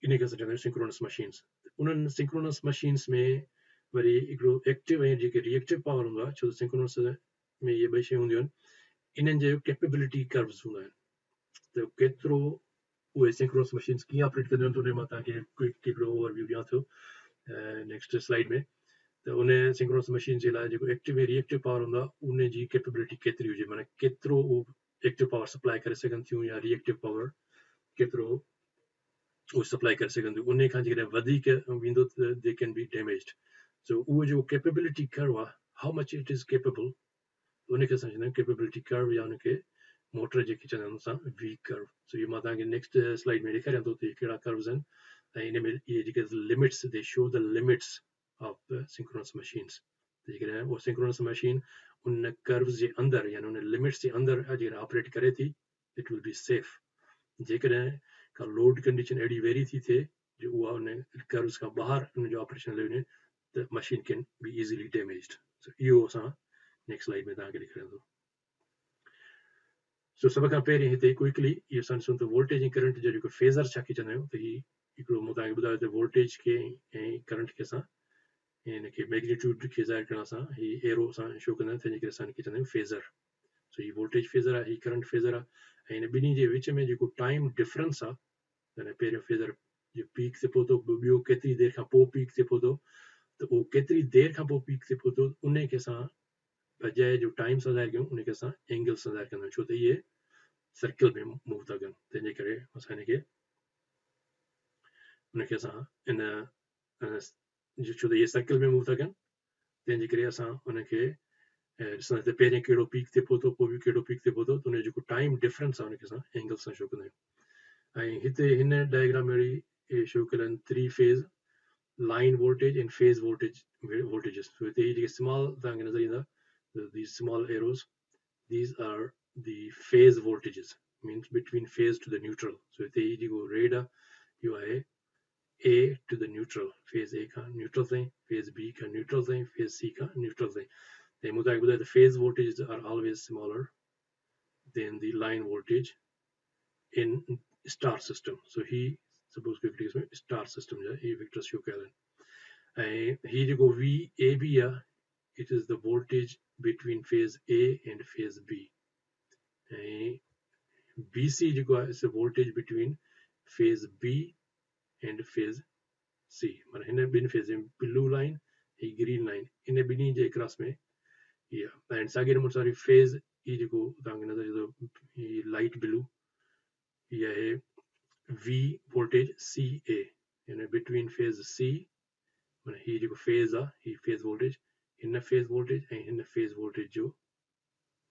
इन खे असां चवंदा आहियूं सिंक्रोनस मशीन्स। उन्हनि सिंक्रोनस मशीन्स में वरी हिकिड़ो एक्टिव ऐं जेके रिएक्टिव पावर हूंदो आहे, छो त सिंक्रोनस में इहे ॿई शयूं हूंदियूं आहिनि, इन्हनि जो कैपेबिलिटी कर्व्स हूंदा आहिनि, त केतिरो उहे सिंक्रोनस मशीन्स कीअं ऑपरेट कंदियूं आहिनि, त उन मां तव्हांखे क्विक हिकिड़ो ओवरव्यू ॾियां थो नेक्स्ट स्लाइड में। त उन सिंक्रोनस मशीन जे लाइ जेको एक्टिव ऐं रिएक्टिव पावर हूंदो आहे, उन जी कैपेबिलिटी केतिरी हुजे, माना केतिरो उहो एक्टिव पावर सप्लाई करे सघनि थियूं या रिएक्टिव पावर केतिरो उहो सप्लाई करे सघनि थियूं, उन खां जेकॾहिं वधीक वेंदो त दे कैन बी डेमेज्ड। सो उहो जेको कैपेबिलिटी कर्व आहे, हाउ मच इट इज़ केपेबल, उनखे असां चवंदा आहियूं कैपेबिलिटी कर्व, या उनखे मोटर जेकी चवंदा आहियूं असां वी कर्व। सो इहो मां तव्हांखे नेक्स्ट स्लाइड में ॾेखारियां थो त कहिड़ा कर्व्स आहिनि, ऐं इन में इहे जेके limits, the show the limits of the synchronous machines. त जेकॾहिं उहा सिंक्रोनस मशीन उन कर्व्स जे अंदरि, यानी उन लिमिट्स जे अंदरि जेकॾहिं ऑपरेट करे थी, इट विल बी सेफ। जेकॾहिं का लोड कंडीशन अहिड़ी वेरी थी थिए जो उहा उन कर्व्स खां ॿाहिरि उनजो ऑपरेशन हली वञे, त machine can be easily damaged. सो इहो असां नेक्स्ट स्लाइड में तव्हांखे ॾेखारियां थो। सो सभ खां पहिरीं हिते क्विकली इहो असां ॾिसूं त वोल्टेज ऐं करंट जो जेको फेज़र छा खे चवंदा आहियूं, त हीउ हिकिड़ो मूं तव्हांखे ॿुधायो त वोल्टेज खे ऐं करंट खे असां हिनखे मैग्नीट्यूड खे ज़ाहिर करण सां हीउ एरो सां शो कंदा आहियूं, तंहिंजे करे असां हिनखे चवंदा आहियूं फेज़र। सो हीउ वोल्टेज फेज़र आहे, हीउ करंट फेज़र आहे, ऐं हिन ॿिन्ही जे विच में जेको टाइम डिफरेंस आहे, पहिरियों फेज़र जो पीक ते पहुतो, ॿियो केतिरी देरि खां पोइ पीक ते पहुतो, त उहो केतिरी देरि खां पोइ पीक ते पहुतो, उन खे असां बजाए जो टाइम सां ज़ाहिर कयूं, उनखे असां एंगल सां ज़ाहिर कंदा आहियूं, छो त इहे सर्किल में मूव था कनि, तंहिंजे करे असां हिनखे उनखे असां इन छो त इहे सर्किल में मूव था कनि, तंहिंजे करे असां उनखे ॾिसंदा त पहिरें कहिड़ो पीक ते पहुतो, पोइ बि कहिड़ो पीक ते पहुतो, त उनजो जेको टाइम डिफरेंस आहे उनखे असां एंगल सां शो कंदा आहियूं। ऐं हिते हिन डायग्राम में शो कयल आहिनि 3 phase line voltage and phase voltages. So हिते जेके स्मॉल तव्हांखे नज़र ईंदा, these small arrows, these are the phase voltages, means between phase to the neutral. So हिते ही जेको रेड आहे, इहो आहे A to the neutral, phase A खां न्यूट्रल ताईं, phase B खां न्यूट्रल ताईं, phase C खां न्यूट्रल ताईं। ऐं मूं तव्हांखे ॿुधायो त phase voltages are always smaller than the line voltage in star system. So he suppose कि इसमें star system जो है ये वेक्टर शो कयल आहिनि, ऐं ही जेको VAB आहे, it is the voltage between phase A and phase B, ऐं BC जेको आहे is the voltage between phase B and phase C। माना हिन ॿिनि फेज़ में ब्लू लाइन ऐं ग्रीन लाइन, इन ॿिन्ही जे क्रॉस में इहा, ऐं साॻिए नमूने सां फेज़ ही जेको तव्हांखे नज़र ईंदो, ही लाइट ब्लू, हीअ आहे V वोल्टेज CA, यानी बिटवीन फेज़ C, माना ही जेको फेज़ आहे, ही फेज़ वोल्टेज, हिन फेज़ वोल्टेज ऐं हिन फेज़ वोल्टेज जो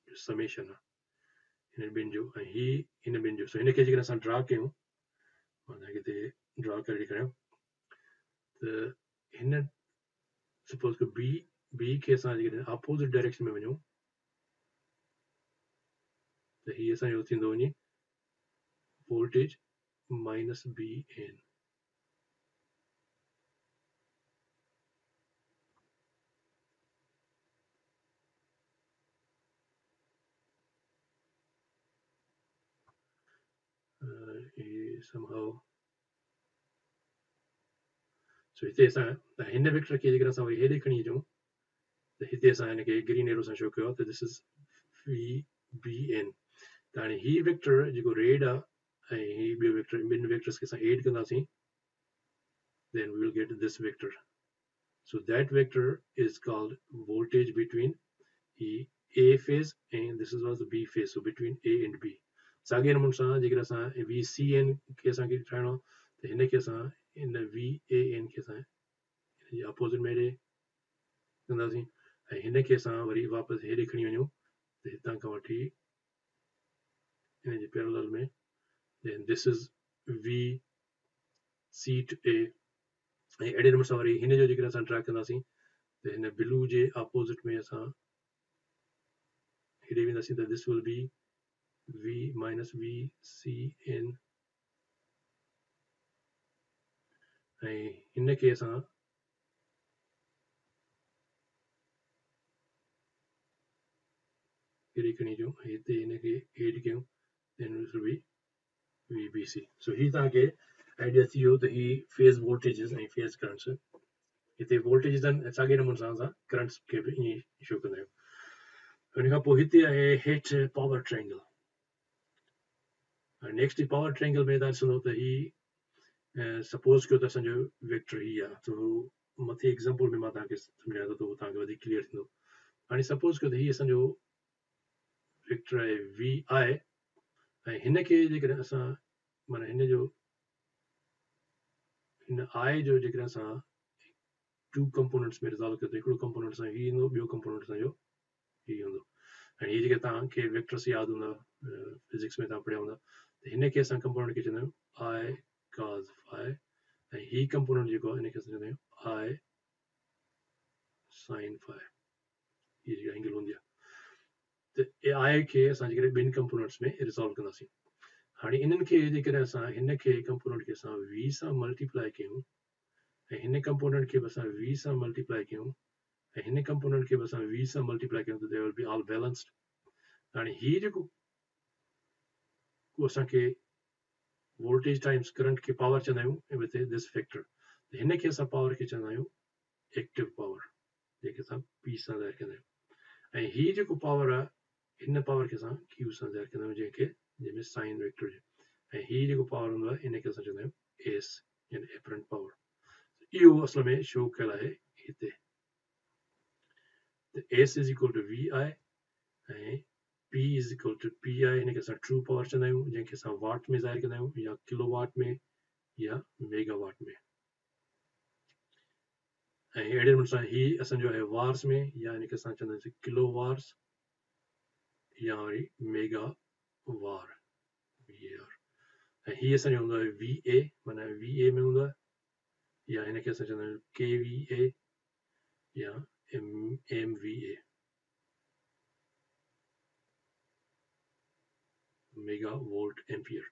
समेशन आहे हिन ॿिनि जो, ऐं ही हिन ॿिनि जो। सो हिनखे जेकॾहिं असां ड्रा कयूं, मां तव्हांखे हिते ड्रा करे ॾेखारियां, त हिन सपोज कि बी खे असां जेकॾहिं अपोज़िट डायरेक्शन में वञूं, त हीअ असांजो थींदो वञे वोल्टेज माइनस BN। somehow, सो हिते असां हिन वेक्टर खे जेकॾहिं असां वरी हेॾे खणी अचूं, त हिते असां हिनखे ग्रीन एरो सां शो कयो आहे, त दिस इज़ VBN। त हाणे ही वेक्टर जेको रेड आहे ऐं ही ॿियो वेक्टर, ॿिनि वेक्टर्स खे असां एड कंदासीं, then we will get this vector. So that vector is called voltage between A phase and this is also B phase, so between A and B। साॻिए नमूने सां जेकॾहिं असां VCN खे असांखे ठाहिणो आहे, त हिनखे असां हिन VAN खे असां हिन जे अपोज़िट में हेॾे कंदासीं, ऐं हिनखे असां वरी वापसि हेॾे खणी वञूं, त हितां खां वठी हिन जे पैरेलल में, then this is VC to A। ऐं अहिड़े नमूने सां वरी हिन जो जेकॾहिं असां ड्रा कंदासीं, त हिन ब्लू जे अपोज़िट में असां हेॾे वेंदासीं, त this will B V minus VCN, ऐं हिनखे असां हेॾे खणी अचूं हिते हिनखे हेठि कयूं then it will be VBC. So ही तव्हांखे आइडिया थी वियो त ही फेज़ वोल्टेजिस ऐं फेज़ करंट्स हिते वोल्टेजिस आहिनि साॻे नमूने सां असां करंट्स खे बि ईअं शो कंदा आहियूं। हुन खां पोइ हिते आहे हेठि power triangle. Next power triangle में तव्हां ॾिसंदो त ही सपोज कयो त असांजो वेक्टर ही आहे त मथे एग्ज़ाम्पल में मां तव्हांखे सम्झायां थो त उहो तव्हांखे वधीक क्लियर थींदो। हाणे सपोज कयो त ही असांजो वेक्टर आहे VI ऐं हिन खे जेकॾहिं असां माना हिन जो हिन I जो जेकॾहिं असां टू कंपोनेंट्स में रिज़ॉल्व कयो त हिकिड़ो कंपोनेंट असां ही ईंदो, ॿियो कंपोनेंट असांजो ही हूंदो। ऐं हीअ जेके तव्हांखे वेक्टर्स यादि हूंदा फिजिक्स में तव्हां पढ़िया हूंदा त हिन खे असां कंपोनेंट खे चवंदा आहियूं I cos phi ऐं ही कंपोनेंट जेको आहे हिन खे असां चवंदा आहियूं I sin phi। हीअ जेका एंगल हूंदी आहे त I खे असां जेकॾहिं ॿिनि कंपोनेंट्स में रिज़ॉल्व कंदासीं। हाणे इन्हनि खे जेकॾहिं असां हिन खे कंपोनेंट खे असां V सां मल्टीप्लाई कयूं ऐं हिन कंपोनेंट खे बि असां V सां मल्टीप्लाई कयूं ऐं हिन कंपोनेंट खे बि असां V सां मल्टीप्लाई कयूं त they will be all balanced. हाणे हीअ जेको असांखे वोल्टेज टाइम्स करंट खे पावर चवंदा आहियूं विथ दिस फैक्टर, त हिन खे असां पावर खे चवंदा आहियूं एक्टिव पावर, जंहिंखे असां P सां ज़ाहिर कंदा आहियूं। ऐं हीअ जेको पावर आहे हिन पावर खे असां Q सां ज़ाहिर कंदा आहियूं जंहिंमें साइन वेक्टर हुजे। ऐं हीअ जेको पावर हूंदो आहे हिन खे असां चवंदा आहियूं एस यानी एपरेंट पावर। इहो असल में शो कयल आहे हिते त S is equal to VI ऐं P is equal to PI। हिनखे असां ट्रू पावर चवंदा आहियूं जंहिंखे असां वाट में ज़ाहिर कंदा आहियूं या किलोवाट में या मेगावाट में। ऐं अहिड़े नमूने सां ही असांजो आहे वार्स में या हिनखे असां चवंदा आहियूं किलो वार्स या वरी मेगा वार VAR। ऐं ही असांजो हूंदो आहे VA माना VA में हूंदो आहे या हिनखे असां चवंदा आहियूं KVA या MVA मेगा वोल्ट एम्पियर।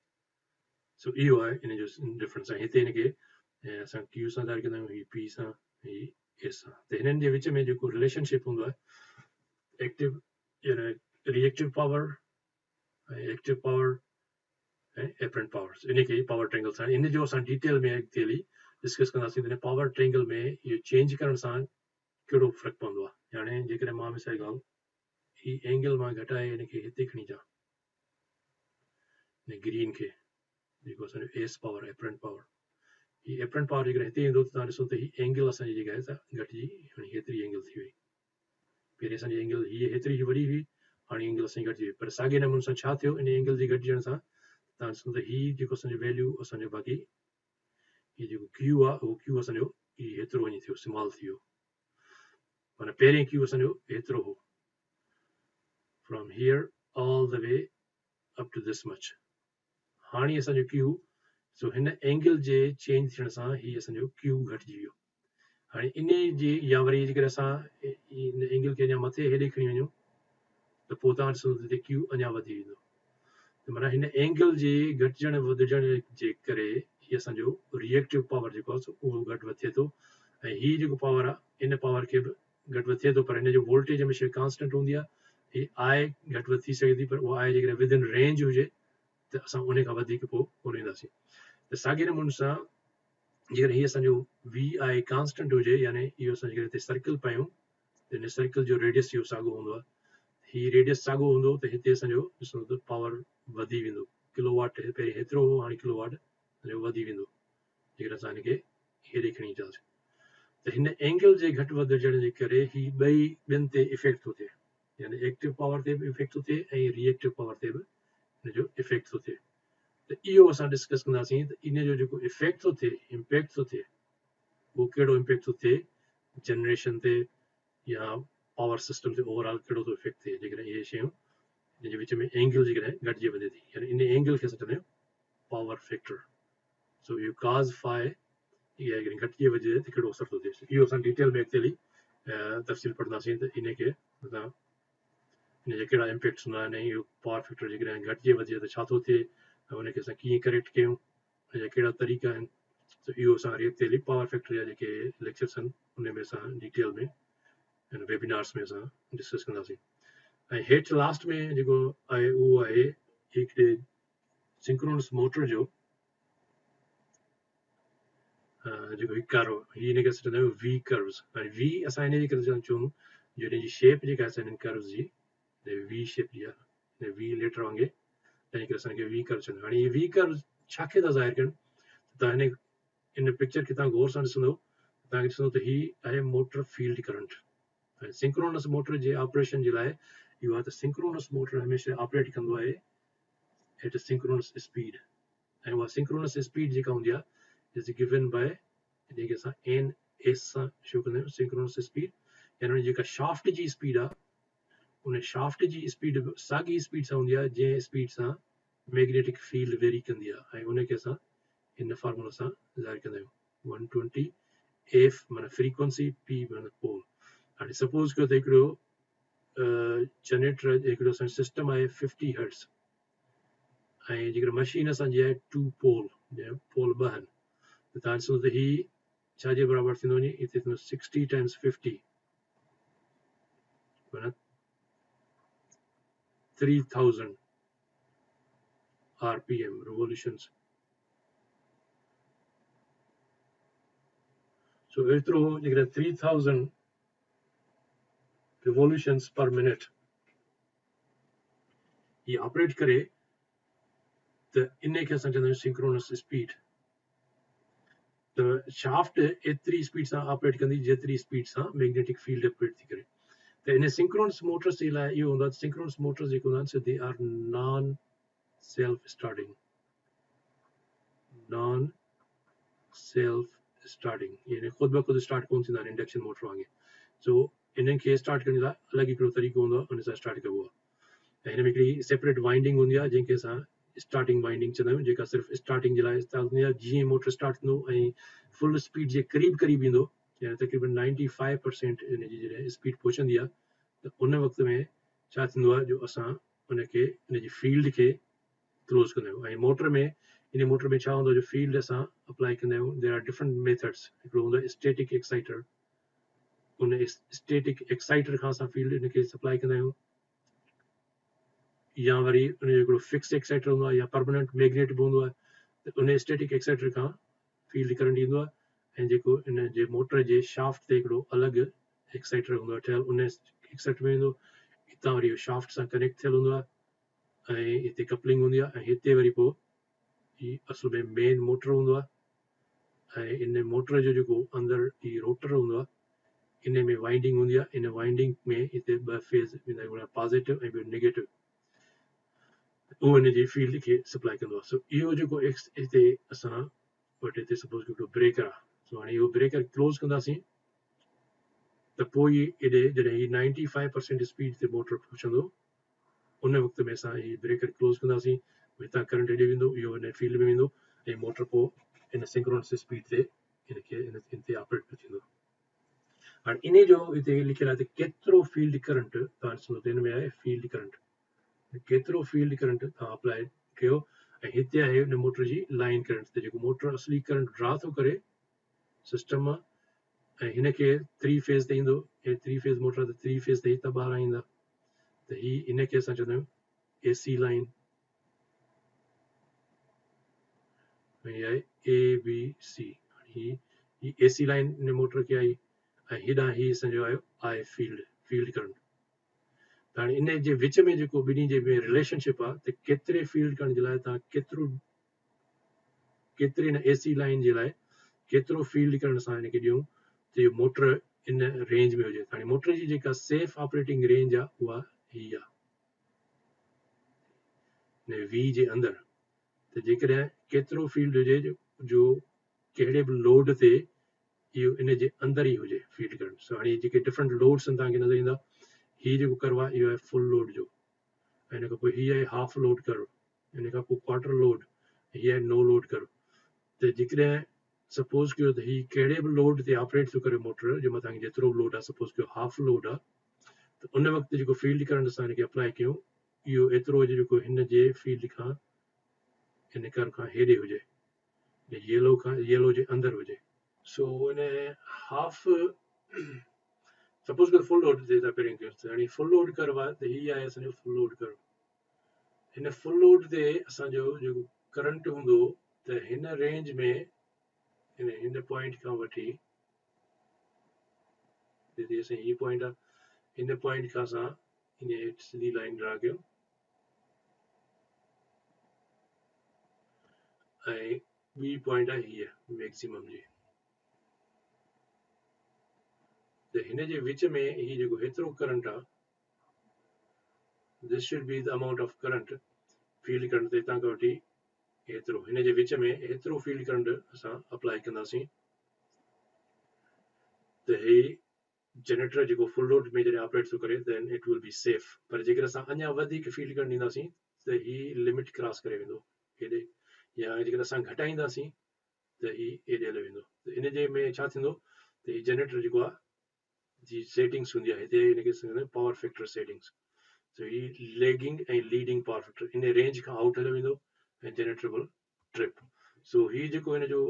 सो इहो आहे इन जो डिफरेंस आहे। हिते हिनखे असां Q सां ज़ाहिर कंदा आहियूं, ही P सां, ही S सां। त हिननि जे विच में जेको रिलेशनशिप हूंदो आहे एक्टिव यानी रिएक्टिव पावर ऐं एक्टिव पावर ऐं एपरेंट पावर, इनखे पावर ट्रायंगल सां इन जो असां डिटेल में अॻिते हली डिस्कस कंदासीं। हिन पावर ट्रायंगल में इहो चेंज करण सां कहिड़ो फ़र्क़ु पवंदो आहे। हाणे जेकॾहिं मां मिसाल ॻाल्हि ही एंगल मां घटाए हिनखे हिते खणी अचां ग्रीन खे जेको असांजो एस पावर एपरेंट पावर, ही एपरेंट पावर जेकॾहिं हिते ईंदो त तव्हां ॾिसो त ही एंगल असांजी जेका आहे घटिजी हाणे हेतिरी एंगल थी वई। पहिरीं असांजी एंगल हीअ हेतिरी वॾी हुई, हाणे एंगल असांजी घटिजी वई। पर साॻे नमूने सां छा थियो इन एंगल जे घटिजण सां तव्हां ॾिसो त ही जेको असांजो वैल्यू असांजो बाक़ी हीअ जेको Q आहे उहो Q असांजो ही हेतिरो वञी थियो स्मॉल थी वियो। माना पहिरें Q असांजो हेतिरो हो from here all the way up to this much. हाणे असांजो Q सो हिन एंगल जे चेंज थियण सां ही असांजो Q घटिजी वियो। हाणे इन जी या वरी जेकॾहिं असां इन एंगल खे अञा मथे हेॾे खणी वञूं त पोइ तव्हां ॾिसो त हिते Q अञा वधी वेंदो। त माना हिन एंगल जे घटिजण वधिजण जे करे हीअ असांजो रिएक्टिव पावर जेको आहे उहो घटि वधि थिए थो ऐं हीअ जेको पावर आहे इन पावर खे बि घटि वधि थिए थो, पर हिन जो वोल्टेज हमेशह कांस्टेंट हूंदी आहे। ही I घटि वधि थी सघे थी, पर उहा I जेकॾहिं विद इन रेंज हुजे त असां उन खां वधीक पोइ कोन ईंदासीं। त साॻे नमूने सां जेकॾहिं हीअ असांजो VI कांस्टेंट हुजे यानी इहो असां जेकॾहिं हिते सर्कल पायूं त हिन सर्कल जो रेडियस इहो साॻियो हूंदो आहे। ही रेडियस साॻियो हूंदो त हिते असांजो ॾिसो त पावर वधी वेंदो। किलोवाट पहिरीं हेतिरो हो, हाणे किलोवाट वधी वेंदो जेकॾहिं असां हिनखे हेॾे खणी अचांसीं। त हिन एंगल जे घटि वधिजण जे करे ही ॿियनि ते इफेक्ट थो थिए, यानी एक्टिव पावर ते बि इफेक्ट थो थिए ऐं रिएक्टिव पावर ते बि हिन जो इफेक्ट थो थिए। त इहो असां डिस्कस कंदासीं त इन जो जेको इफेक्ट थो थिए इम्पैक्ट थो थिए उहो कहिड़ो इम्पैक्ट थो थिए जनरेशन ते या पावर सिस्टम ते ओवरऑल कहिड़ो थो इफेक्ट थिए जेकॾहिं इहे शयूं इन जे विच में एंगल जेकॾहिं घटिजे वधे थी, यानी इन एंगल खे असां चवंदा आहियूं पावर फैक्टर। सो इहो cos phi इहा घटिजे वधे त कहिड़ो असर थो थिए, इहो असां डिटेल में अॻिते हली तफ़सील पढ़ंदासीं त इनखे असां इन जा कहिड़ा इम्पैक्ट्स हूंदा आहिनि ऐं इहो पावर फैक्टर जेकॾहिं घटिजे वधे त छा थो थिए ऐं उनखे असां कीअं करेक्ट कयूं, इन जा कहिड़ा तरीक़ा आहिनि। त इहो असां वरी अॻिते हली पावर फैक्टर जा जेके लेक्चर्स आहिनि उन में असां डिटेल में हिन वेबिनार्स में असां डिस्कस कंदासीं। ऐं हेठि लास्ट में जेको आहे उहो आहे हिकिड़े सिंक्रोनस मोटर जो जेको हिकु कारो हीअ हिनखे असां चवंदा आहियूं वी कर्व्स। हाणे वी असां हिन जे करे चऊं जो हिन जी शेप जेका आहे हिननि कर्व्स जी वी शेप जी आहे, वी लेटर वांगुरु, तंहिं करे असांखे वी कर्व चवंदा आहियूं। हाणे हीअ वी कर्व छा खे था ज़ाहिर कनि? तव्हां इन पिक्चर खे तव्हां गौर सां ॾिसंदो तव्हांखे ॾिसंदो त हीअ आहे मोटर फील्ड करंट। ऐं सिंक्रोनस मोटर जे ऑपरेशन जे लाइ इहो आहे त सिंक्रोनस मोटर हमेशह ऑपरेट कंदो आहे एट सिंक्रोनस स्पीड, ऐं उहा सिंक्रोनस स्पीड जेका हूंदी आहे इज़ गिवन बाय जेके असां एन एस सां शो कंदा आहियूं सिंक्रोनस स्पीड, यानी जेका शाफ्ट जी स्पीड आहे उन शाफ्ट जी स्पीड साॻी स्पीड सां हूंदी आहे जंहिं स्पीड सां मैग्नेटिक फील्ड वेरी कंदी आहे, ऐं उनखे असां इन फॉर्मूला सां ज़ाहिर कंदा आहियूं 120 एफ माना फ्रीक्वेंसी, पी माना पोल। हाणे सपोज कयो त हिकिड़ो जनरेटर हिकिड़ो असांजो सिस्टम आहे 50 हर्ट्ज़, ऐं जेकॾहिं मशीन असांजी आहे 2 पोल, जंहिं पोल 2 आहिनि, त तव्हां ॾिसो त ही छाजे बराबरि थींदो वञे, हिते थींदो 60 टाइम्स 50 माना 3000 RPM revolutions। सो एतिरो जेकॾहिं 3000 revolutions per minute ही ऑपरेट करे त इन खे असां चवंदा आहियूं सिंक्रोनस स्पीड। त शाफ्ट एतिरी स्पीड सां ऑपरेट कंदी जेतिरी स्पीड सां मैग्नेटिक फील्ड ऑपरेट थी करे। त इन सिंक्रोनस मोटर्स जे लाइ इहो हूंदो आहे सिंक्रोनस मोटर्स जेके हूंदा आहिनि they R non self starting, non self starting, यानी ख़ुदि ब ख़ुदि स्टार्ट कोन थींदा आहिनि इंडक्शन मोटर वांगुरु। सो इन्हनि खे स्टार्ट करण जे लाइ अलॻि हिकिड़ो तरीक़ो हूंदो आहे, उन सां स्टार्ट कबो आहे। ऐं हिन में हिकिड़ी सेपरेट वाइंडिंग हूंदी आहे जंहिंखे असां स्टार्टिंग वाइंडिंग चवंदा आहियूं, जेका सिर्फ़ु स्टार्टिंग जे लाइ इस्तेमालु थींदी आहे। जीअं मोटर स्टार्ट थींदो ऐं फुल स्पीड जे क़रीब क़रीब ईंदो, यानी तक़रीबन 95% इन जी जॾहिं स्पीड पहुचंदी आहे त उन वक़्त में छा थींदो आहे जो असां उनखे इन जी फील्ड खे क्लोज़ कंदा आहियूं। ऐं मोटर में इन मोटर में छा हूंदो आहे जो फील्ड असां अप्लाई कंदा आहियूं, देयर आर डिफरेंट मेथड्स। हिकिड़ो हूंदो आहे स्टैटिक एक्साइटर, उन स्टैटिक एक्साइटर खां असां फील्ड इनखे सप्लाई कंदा आहियूं, या वरी उन जो हिकिड़ो फिक्स एक्साइटर हूंदो आहे या परमानेंट मैग्नेट बि हूंदो आहे, त उन स्टैटिक एक्साइटर खां फील्ड करंट ईंदो आहे। ऐं जेको इन जे मोटर जे शाफ्ट ते हिकिड़ो अलॻि एक्साइटर हूंदो आहे ठहियलु, उन एक्साइटर में ईंदो, हितां वरी इहो शाफ्ट सां कनेक्ट थियल हूंदो आहे, ऐं हिते कपलिंग हूंदी आहे, ऐं हिते वरी पोइ ही असल में मेन मोटर हूंदो आहे। ऐं इन मोटर जो जेको अंदरि ही रोटर हूंदो आहे, इन में वाइंडिंग हूंदी आहे, इन वाइंडिंग में हिते ॿ फेज़ वेंदा आहिनि, पॉज़िटिव ऐं ॿियो नेगेटिव, उहो इन जी फील्ड खे सप्लाई कंदो आहे। सो इहो जेको हिते असां वटि हिते सपोज हिकिड़ो ब्रेकर आहे, सो हाणे इहो ब्रेकर क्लोज़ कंदासीं त पोइ हेॾे जॾहिं ही 95% स्पीड ते मोटर पहुचंदो, उन वक़्त में असां ही ब्रेकर क्लोज़ कंदासीं, हितां करंट हेॾे वेंदो, इहो हिन फील्ड में वेंदो, ऐं मोटर पोइ इन सिंक्रोनस स्पीड ते इनखे इन ते ऑपरेट थींदो। हाणे इन जो हिते लिखियलु आहे त केतिरो फील्ड करंट तव्हां ॾिसो त हिन में आहे फील्ड करंट, केतिरो फील्ड करंट तव्हां अप्लाई कयो, ऐं हिते आहे हिन मोटर जी लाइन करंट, त जेको मोटर असली करंट ड्रा थो करे सिस्टम मां, ऐं हिन खे 3 फेज़ ते ईंदो, ऐं 3 फेज़ मोटर त 3 फेज़ ते हितां ॿाहिरां ईंदा, त ही इनखे असां चवंदा आहियूं एसी लाइन, ही आहे ए बी सी। ही एसी लाइन इन मोटर खे आई, ऐं हेॾां ही असांजो आयो आहे फील्ड करंट। त हाणे इन जे विच में जेको ॿिन्ही जे में रिलेशनशिप आहे, त केतिरे फील्ड करण जे लाइ तव्हां केतिरे इन एसी लाइन जे लाइ केतिरो फील्ड करंट असां हिनखे ॾियूं त इहो मोटर इन रेंज में हुजे। हाणे मोटर जी जेका सेफ ऑपरेटिंग रेंज आहे उहा ही आहे हिन वी जे अंदरि, त जेकॾहिं केतिरो फील्ड हुजे जो कहिड़े बि लोड ते इहो इन जे अंदरि ई हुजे फील्ड करंट। सो हाणे जेके डिफरेंट लोड्स आहिनि तव्हांखे नज़र ईंदा, हीउ जेको कर्व आहे इहो आहे फुल लोड जो, ऐं हिन खां पोइ हीअ आहे हाफ लोड कर्व, हिन खां पोइ क्वार्टर लोड, हीअ आहे नो लोड कर्व। त जेकॾहिं सपोज कयो त हीउ कहिड़े बि लोड ते ऑपरेट थो करे मोटर, जे मथां जेतिरो बि लोड आहे, सपोज कयो हाफ लोड आहे, त उन वक़्तु जेको फील्ड करंट असां हिनखे अप्लाई कयूं, इहो एतिरो हुजे जेको हिन जे फील्ड खां हिन कर्व खां हेॾे हुजे, येलो जे अंदरि हुजे। So in half Suppose the full load is appearing here. So any full load curve आहे त ही आहे असांजो full load curve. हिन full load ते असांजो जेको करंट हूंदो त हिन रेंज में हिन पॉइंट खां वठी जिते असां ही पॉइंट आहे हिन पॉइंट खां असां हिन सिधी लाइन ड्रा कयो ऐं ॿी पॉइंट आहे हीअ मैक्सिमम जी त हिन जे विच में ही जेको हेतिरो करंट आहे this should be the amount of current field current ते हितां खां वठी हेतिरो हिन जे विच में हेतिरो फील्ड करंट असां अप्लाई कंदासीं त हे जनरेटर जेको फुल लोड में जॾहिं ऑपरेट थो करे देन इट विल बी सेफ पर जेकर असां अञा वधीक फील्ड करंट ॾींदासीं त ही लिमिट क्रॉस करे वेंदो हेॾे या जेकर असां घटाईंदासीं त ही हेॾे हली वेंदो त इन जे में छा थींदो त ही जनरेटर जेको आहे जी सेटिंग्स हूंदी आहे हिते हिनखे चवंदा पावर फैक्टर सेटिंग्स so ही लेगिंग ऐं leading power factor in range खां आउट हली वेंदो ऐं जनरेटर विल ट्रिप सो ही जेको हिन जो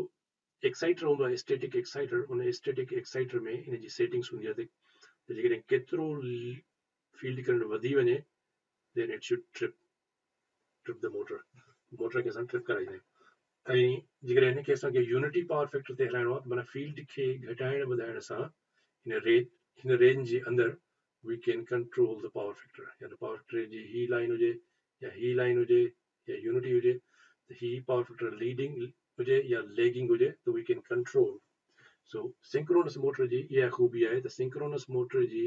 एक्साइटर हूंदो आहे स्टैटिक एक्साइटर उन स्टैटिक एक्साइटर में इन जी सेटिंग्स हूंदी आहे त जेकॾहिं केतिरो फील्ड करंट वधी वञे then it should trip the motor खे असां ट्रिप कराईंदा आहियूं ऐं जेकॾहिं हिनखे असांखे यूनिटी पावर फैक्टर ते हलाइणो आहे त माना फील्ड खे घटाइण वधाइण सां हिन रेंज जे अंदरि we can control the power factor या the power factor जी ही लाइन हुजे या ही लाइन हुजे या यूनिटी हुजे त ही पावर फैक्टर लीडिंग हुजे या लेगिंग हुजे त we can control so synchronous motor जी इहा ख़ूबी आहे त synchronous मोटर जी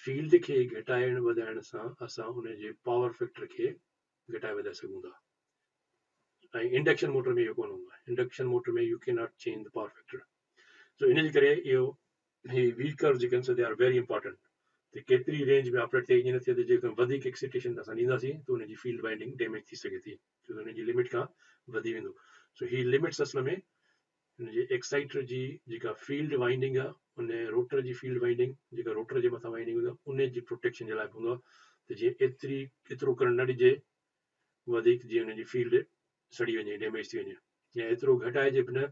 फील्ड खे घटाइण वधाइण सां असां उन जे पावर फैक्टर खे घटाए वधाए सघूं था ऐं इंडक्शन मोटर में इहो कोन हूंदो आहे इंडक्शन मोटर में U can not change the power factor so इन जे करे इहो ही वी कर्व जेके आहिनि सो दे आर वेरी इंपॉर्टेंट त केतिरी रेंज में ऑपरेट थिए ईअं न थिए त जेको वधीक एक्साइटेशन असां ॾींदासीं त उनजी फील्ड वाइंडिंग डैमेज थी सघे थी छो त हुनजी लिमिट खां वधी वेंदो सो ही लिमिट्स असल में हुनजे एक्साइटर जी जेका फील्ड वाइंडिंग आहे उन रोटर जी फील्ड वाइंडिंग जेका रोटर जे मथां वाइंडिंग हूंदी आहे उन जी प्रोटेक्शन जे लाइ हूंदो आहे त जीअं एतिरो करंट न ॾिजे वधीक जीअं हुनजी फील्ड सड़ी वञे डैमेज थी वञे या एतिरो घटाइजे बि न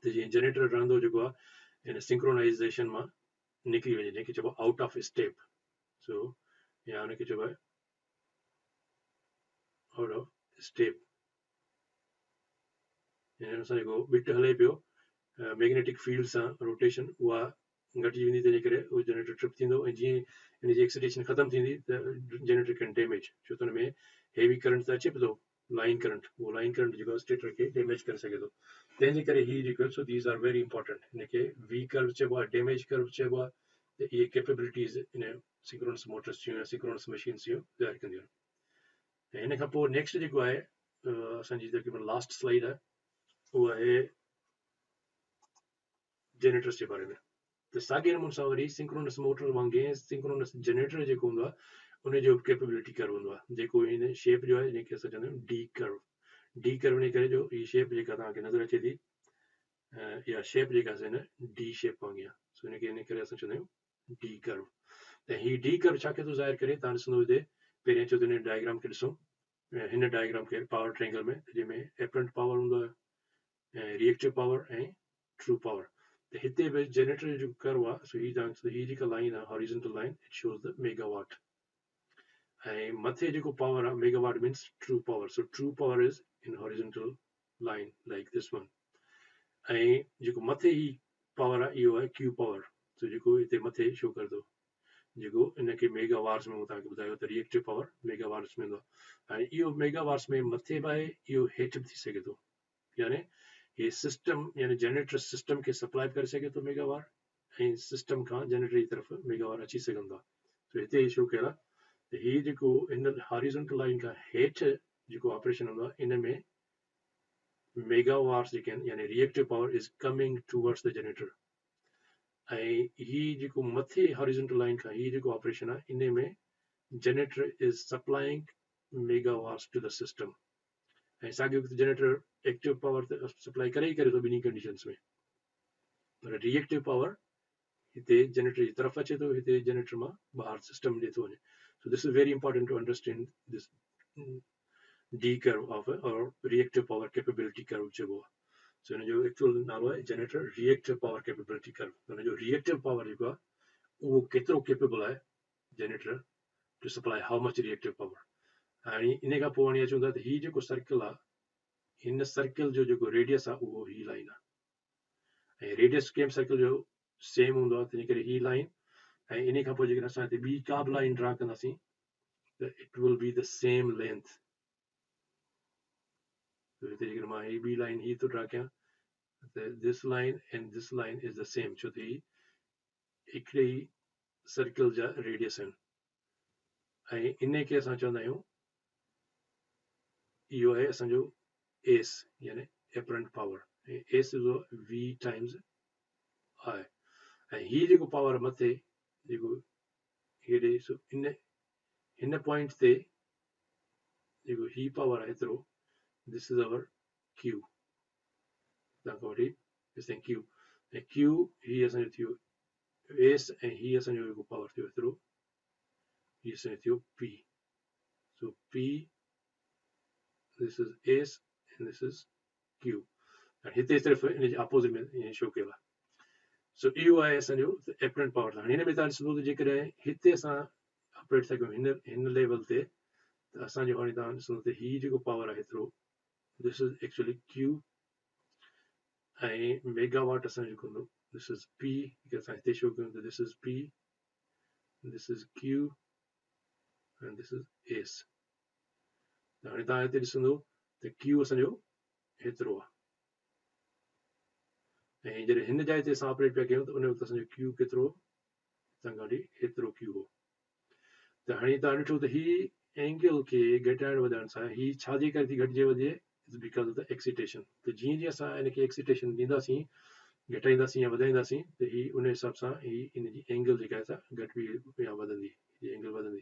त जीअं जनरेटर रहंदो जेको आहे हिन सिंक्रोनाइज़ेशन मां निकिरी वञे जंहिंखे चइबो आहे आउट ऑफ स्टेप सो या हुनखे चइबो आहे आउट ऑफ स्टेप हिन सां जेको बिट हले पियो मैग्नेटिक फील्ड सां रोटेशन उहा घटिजी वेंदी तंहिंजे करे उहो जनरेटर ट्रिप थींदो ऐं जीअं हिन जी एक्साइटेशन ख़तमु थींदी त जनरेटर कैन डैमेज छो त हुन में हेवी करंट त अचे पियो थो लाइन करंट उहो लाइन करंट जेको आहे स्टेटर खे डैमेज करे सघे थो तंहिंजे करे ही जेको सो दीज़ आर वेरी इंपॉर्टेंट हिनखे वी कर्व चइबो आहे डैमेज कर्व चइबो आहे त इहे कैपेबिलिटीज़ इन सिंक्रोनस मोटर्स जूं या सिंक्रोनस मशीन्स जूं ज़ाहिर कंदियूं आहिनि ऐं हिन खां पोइ नेक्स्ट जेको आहे असांजी तक़रीबन लास्ट स्लाइड आहे उहो आहे जनरेटर्स जे बारे में त साॻे नमूने सां वरी सिंक्रोनस मोटर वांगुरु सिंक्रोनस जनरेटर जेको हूंदो आहे उन जो कैपेबिलिटी कर्व हूंदो आहे जेको हिन शेप जो आहे जंहिंखे असां चवंदा आहियूं डी कर्व इन करे जो हीअ शेप जेका तव्हांखे नज़र अचे थी इहा शेप जेका आहे न डी शेप वांगुरु आहे सो हिनखे इन करे असां चवंदा आहियूं डी कर्व त हीअ डी कर्व छा खे थो ज़ाहिर करे तव्हां ॾिसंदो हिते पहिरियों अचो त हिन डायग्राम खे ॾिसो हिन डायग्राम खे पावर ट्रायंगल में जंहिंमें एपरेंट पावर हूंदो आहे ऐं रिएक्टिव पावर ऐं ट्रू पावर त हिते बि जनरेटर जो कर्व आहे सो हीअ जेका लाइन आहे horizontal line it shows the megawatt ऐं मथे जेको पावर आहे megawatt means true power so true power is in horizontal line like this one ऐं जेको मथे ही पावर आहे इहो आहे क्यू पावर सो जेको हिते मथे शो करंदो जेको इनखे मेगावाट्स में तव्हांखे ॿुधायो त रिएक्टिव पावर मेगावाट्स में हूंदो आहे हाणे इहो मेगावाट्स में मथे बि आहे इहो हेठि बि थी सघे थो यानी ये सिस्टम यानी जनरेटर सिस्टम के सप्लाई करे सके तो मेगावाट ऐं सिस्टम खां जनरेटर जी तरफ़ मेगावाट अची सघंदा तो हिते शो कयल आहे त हीअ जेको इन हॉरिजॉन्टल लाइन खां हेठि जेको ऑपरेशन हूंदो आहे इन में मेगावाट्स जेके आहिनि यानी reactive power is coming towards the generator ऐं हीअ जेको मथे हॉरिजॉन्टल लाइन खां हीअ जेको ऑपरेशन आहे इन में generator is supplying megawatts to the system ऐं साॻियो जनरेटर एक्टिव पावर त सप्लाई करे ई करे थो ॿिन्ही कंडीशन्स में पर रिएक्टिव पावर हिते जनरेटर जी तरफ़ अचे थो हिते जनरेटर मां ॿाहिरि सिस्टम ॾे थो वञे so this is very important to understand this D curve of or reactive power capability curve चइबो आहे सो हिन जो एक्चुअल नालो आहे generator reactive power capability curve हुन जो रिएक्टिव पावर जेको आहे उहो केतिरो केपेबल आहे जनरेटर टू सप्लाई हाउ मच रिएक्टिव पावर। हाणे इन खां पोइ हाणे अचूं था त हीउ जेको सर्कल आहे, हिन सर्कल जो जेको रेडियस आहे उहो ही लाइन आहे, ऐं रेडियस कंहिं सर्कल जो सेम हूंदो आहे, तंहिं करे ही लाइन, ऐं इन खां पोइ जेकॾहिं असां हिते ॿी का बि लाइन ड्रा कंदासीं त it will be the same length. हिते जेकॾहिं मां ही ॿी लाइन ही थो ड्रा कयां त this line and this line is the same, छो त ही हिकिड़े ई सर्कल जा रेडियस आहिनि, ऐं इन खे असां चवंदा आहियूं इहो आहे असांजो एस यानी एपरेंट पावर, ऐं S is V times I, ऐं हीअ जेको पावर मथे जेको हेॾे हिन पॉइंट ते जेको ही पावर आहे एतिरो, दिस इज़ अवर क्यू, तव्हांखां वठी दिस ताईं क्यू, ऐं क्यू ही असांजो थियो एस, ऐं ही असांजो जेको पावर थियो एतिरो, ही असांजो थियो P. So P this is S and this is Q, ऐं हिते सिर्फ़ु इन जे अपोज़िट में ईअं शो कयल आहे। सो इहो आहे असांजो एपरेंट पावर। हाणे हिन में तव्हां ॾिसंदो त जेकॾहिं हिते असां ऑपरेट था कयूं हिन लेवल ते, त असांजो हाणे तव्हां ॾिसंदो त हीउ जेको पावर आहे एतिरो, दिस इज़ एक्चुअली क्यू, ऐं मेगावाट असांजो जेको हूंदो दिस इज़ पी, असां हिते शो कयूं त this is P, this is Q and this is S. त हाणे तव्हां हिते ॾिसंदो त क्यू असांजो हेतिरो आहे, ऐं जॾहिं हिन जाइ ते असां ऑपरेट पिया कयूं त उन वक़्तु असांजो क्यू केतिरो, तव्हां खां हेतिरो क्यू हो। त हाणे तव्हां ॾिठो त ही एंगल खे घटाइण वधाइण सां ही छाजे करे थी घटिजे वधे, it's because of the excitation. त जीअं जीअं असां हिनखे एक्सिटेशन ॾींदासीं, घटाईंदासीं या वधाईंदासीं, त ही उन हिसाब सां ही इन जी एंगल जेका आहे घटिबी या वधंदी, एंगल वधंदी,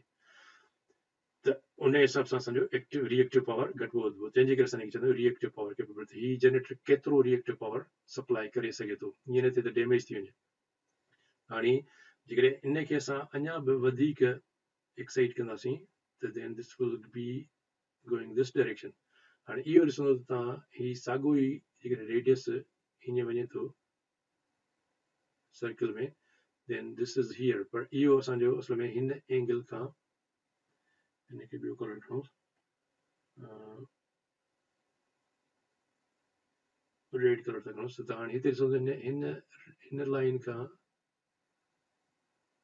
त उन हिसाब सां असांजो एक्टिव रिएक्टिव पावर घटिबो वधबो, तंहिंजे करे असां हिनखे चवंदा आहियूं रिएक्टिव पावर केपेबिलिटी। ही जनरेटर केतिरो रिएक्टिव पावर सप्लाई करे सघे थो, ईअं न थिए त डैमेज थी वञे। हाणे जेकॾहिं इन खे असां अञा बि वधीक एक्साइट कंदासीं त then this will be going this direction. हाणे इहो ॾिसंदो त तव्हां ही साॻियो ई जेकॾहिं रेडियस हीअं वञे थो सर्कल में, देन दिस इज़ हियर, पर इहो असांजो असल में हिन एंगल खां, हिनखे ॿियो कलर खणूं, रेड कलर था खणूं, त हाणे हिते ॾिसो त हिन लाइन खां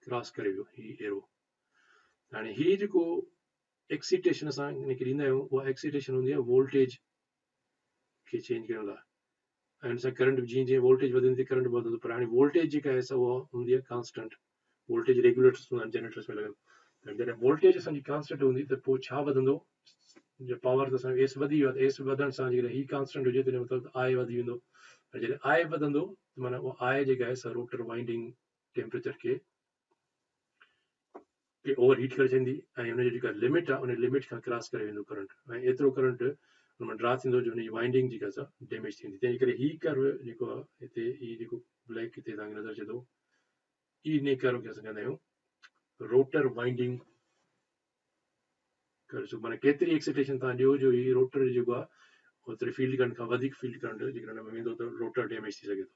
क्रॉस करे वियो ही एरो। हाणे ही जेको एक्सिटेशन असां हिनखे ॾींदा आहियूं, उहा एक्सिटेशन हूंदी आहे वोल्टेज खे चेंज करण लाइ, ऐं हिन सां करंट जीअं जीअं वोल्टेज वधंदी करंट वधंदो, पर हाणे वोल्टेज जेका आहे उहा हूंदी आहे कांस्टेंट। वोल्टेज रेगुलेटर्स हूंदा आहिनि जनरेटर्स में लॻल, जॾहिं वोल्टेज असांजी कांस्टेंट हूंदी त पोइ छा वधंदो, पावर त असांजो एस वधी वियो आहे, त एस वधण सां जेकॾहिं ही कांस्टेंट हुजे त मतिलबु आई वधी वेंदो, ऐं जॾहिं आई वधंदो त माना उहा आई जेका आहे सा रोटर वाइंडिंग टेम्परेचर खे ओवर हीट करे छॾींदी, ऐं हुनजी जेका लिमिट आहे उन लिमिट खां क्रॉस करे वेंदो करंट, ऐं एतिरो करंट हुन ड्रा थींदो जो हुनजी वाइंडिंग जेका आहे डैमेज थींदी। तंहिंजे करे ही कर्व जेको आहे हिते ही जेको ब्लैक हिते तव्हांखे नज़र अचे थो, इन कर्व खे असां चवंदा आहियूं रोटर वाइंडिंग कर्व। माना केतिरी एक्सिटेशन तव्हां ॾियो जो ही रोटर जेको आहे ओतिरे फील्ड करंट खां वधीक फील्ड करंट जेकॾहिं हुन में वेंदो त रोटर डैमेज थी सघे थो।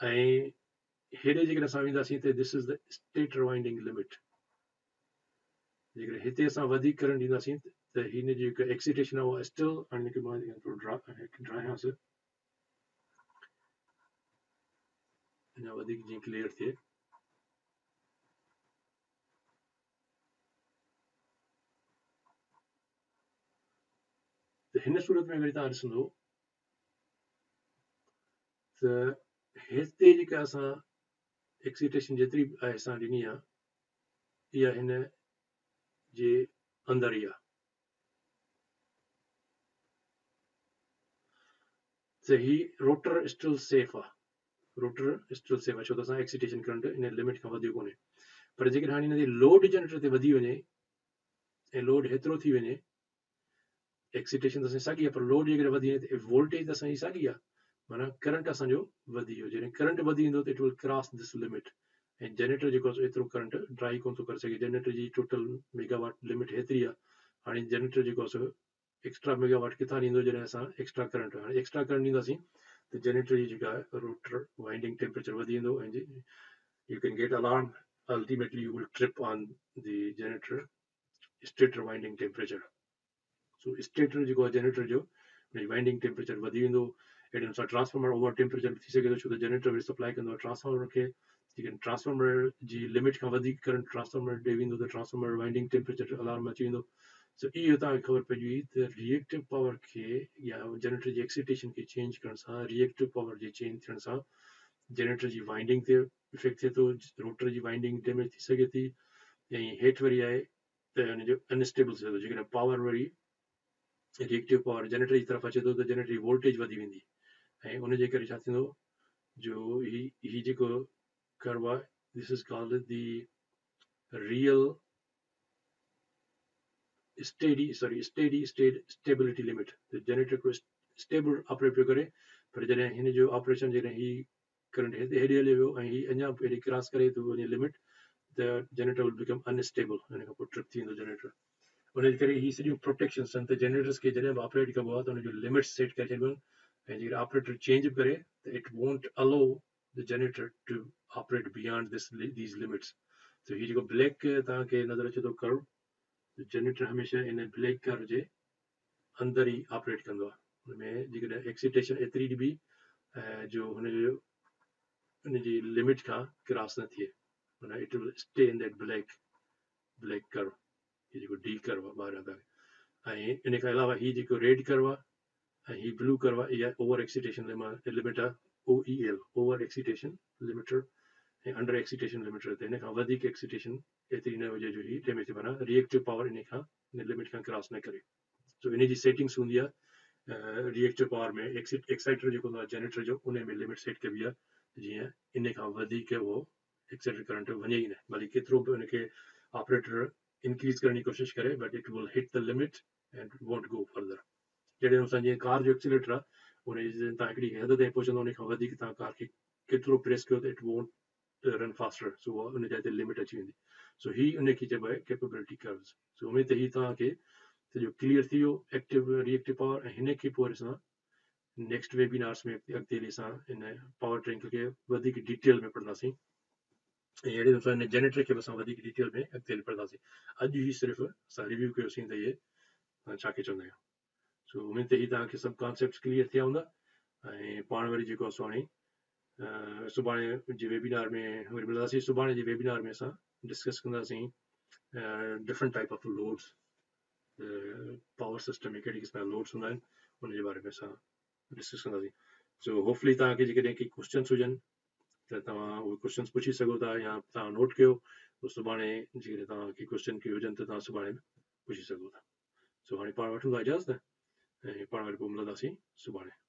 ऐं हेॾे जेकॾहिं असां वेंदासीं त this is the stator winding limit. जेकॾहिं हिते असां वधीक करंट ॾींदासीं त हिन जी जेका एक्सिटेशन आहे उहा स्टिल, हाणे हिनखे मां थोरो ड्रायांसि अञा वधीक जीअं क्लियर थिए। त हिन सूरत में वरी तव्हां ॾिसंदो त हिते जेका असां एक्सिटेशन जेतिरी आहे असां ॾिनी आहे, इहा हिन जे अंदरि ई आहे, त ही रोटर स्टिल सेफ आहे, रोटर स्टिल सेफ आहे, छो त असां एक्सिटेशन करंट इन लिमिट खां वधियो कोन्हे। पर जेकॾहिं हाणे हिन ते लोड जनरेटर ते वधी वञे ऐं लोड हेतिरो थी वञे, एक्सिटेशन त असांजी साॻी आहे, पर लोड जेकॾहिं वधी वञे त वोल्टेज त असांजी साॻी आहे, माना करंट असांजो वधी वियो। जॾहिं करंट वधी वेंदो त it will cross this limit, ऐं जनरेटर जेको आहे एतिरो करंट ड्राई कोन थो करे सघे। जनरेटर जी टोटल मेगावाट लिमिट हेतिरी आहे। हाणे जनरेटर जेको आहे एक्स्ट्रा मेगावाट किथां ॾींदो, जॾहिं असां एक्स्ट्रा करंट, हाणे एक्स्ट्रा करंट ॾींदासीं त जनरेटर जी जेका आहे रोटर वाइंडिंग टेम्परेचर वधी वेंदो, ऐं U can get alarm ultimately you will trip on the generator stator winding temperature. So stator जो generator जो winding temperature वधी वेंदो एॾे अनुसार ट्रांसफार्मर ओवर टेम्परेचर थी सघे थो छो त जनरेटर वरी सप्लाई कंदो आहे ट्रांसफार्मर खे लेकिन ट्रांसफार्मर जी लिमिट खां वधीक करंट ट्रांसफार्मर ॾेई वेंदो त ट्रांसफार्मर वाइंडिंग टेम्परेचर अलार्म अची वेंदो सो इहो तव्हांखे ख़बर पइजी वई त रिएक्टिव पावर खे या जनरेटर जी एक्साइटेशन खे चेंज करण सां रिएक्टिव पावर जे चेंज थियण सां जनरेटर जी वाइंडिंग ते इफेक्ट थिए थो रोटर जी वाइंडिंग डैमेज थी सघे थी ऐं हेठि वरी आहे त हुनजो अनस्टेबल थिए थो जेकॾहिं पावर वरी रिएक्टिव पावर जनरेटर जी तरफ़ अचे थो त जनरेटर जी वोल्टेज वधी वेंदी ऐं उनजे करे छा थींदो जो ही जेको कर्व आहे this is called the real steady state stability limit त जनरेटर को स्टेबल ऑपरेट पियो करे पर जॾहिं हिन जो ऑपरेशन जॾहिं ही करंट हेॾे हले वियो ऐं ही अञा हेॾे क्रॉस करे थो वञे लिमिट त जनरेटर विल बिकम अनस्टेबल हिन खां पोइ ट्रिप थी वेंदो जनरेटर उनजे करे ही सॼियूं प्रोटेक्शन्स आहिनि त जनरेटर्स खे जॾहिं बि ऑपरेट कबो आहे त उनजो लिमिट्स सेट करे छॾिबो ऐं जेकर ऑपरेटर चेंज बि करे त it won't allow the generator to operate beyond these limits तो ही जेको ब्लैक तव्हांखे नज़र अचे थो कर्व जनरेटर हमेशह इन ब्लैक कर्व जे अंदर ई ऑपरेट कंदो आहे हुनमें जेकॾहिं एक्साइटेशन एतिरी बि जो हुनजो हुनजी लिमिट खां क्रॉस न थिए हुन it will stay in that black curve ये जेको डी कर्व आहे ॿाहिरां तव्हांखे ऐं इन खां अलावा ही जेको रेड कर्व आहे ऐं ही ब्लू कर्व आहे इहा ओवर एक्साइटेशन लिमिट आहे OEL ओवर एक्साइटेशन लिमिटर ऐं अंडर एक्साइटेशन लिमिटर त हिन खां वधीक एक्साइटेशन एतिरी न हुजे जो ही डैमेज थिए माना रिएक्टिव पावर इन खां इन लिमिट खां क्रॉस न करे सो इन जी सेटिंग्स हूंदी आहे रिएक्टिव पावर में एक्साइटर जेको हूंदो आहे जनरेटर जो उन में लिमिट सेट कबी आहे जीअं इन खां वधीक उहो एक्साइटर करंट वञे ई न भली केतिरो बि उनखे ऑपरेटर इंक्रीज करने की कोशिश करे but it will hit the limit and won't go further जॾहिं असां जीअं कार जो एक्सीलेटर आहे उन तव्हां हिकिड़ी हद ताईं पहुचंदो उन खां वधीक तव्हां कार खे केतिरो प्रेस कयो त it won't run faster so उन जाइ ते लिमिट अची वेंदी सो ही उनखे चइबो आहे कैपेबिलिटी कर्व्स सो उमेद त ही तव्हांखे सॼो क्लियर थी वियो एक्टिव रिएक्टिव पावर ऐं हिन खे पोइ असां नेक्स्ट वेबिनार्स में अॻिते असां इन पावर ट्रैंक खे वधीक डिटेल में पढ़ंदासीं अहिड़े अनुसार हिन जनरेटर खे बि असां वधीक डिटेल में अॻिते पढ़ंदासीं अॼु ई सिर्फ़ु असां रिव्यू कयोसीं त इहे छा खे चवंदा आहियूं सो उमेद त ही तव्हांखे सभु कॉन्सेप्ट क्लियर थिया हूंदा ऐं पाण वरी जेको असां हाणे सुभाणे जे वेबिनार में वरी मिलंदासीं सुभाणे जे वेबिनार में असां डिस्कस कंदासीं different type of loads power system में कहिड़ी क़िस्म जा लोड्स हूंदा आहिनि उनजे बारे में असां डिस्कस कंदासीं सो होपफुली तव्हांखे जेकॾहिं के क्वेश्चन्स हुजनि त तव्हां उहे क्वेश्चन्स पुछी सघो था या तव्हां नोट कयो पोइ सुभाणे जेकॾहिं तव्हांखे क्वेश्चन के हुजनि त तव्हां सुभाणे पुछी सघो था सो हाणे पाण वठूं था इजाज़त ऐं पाण वरी पोइ मिलंदासीं सुभाणे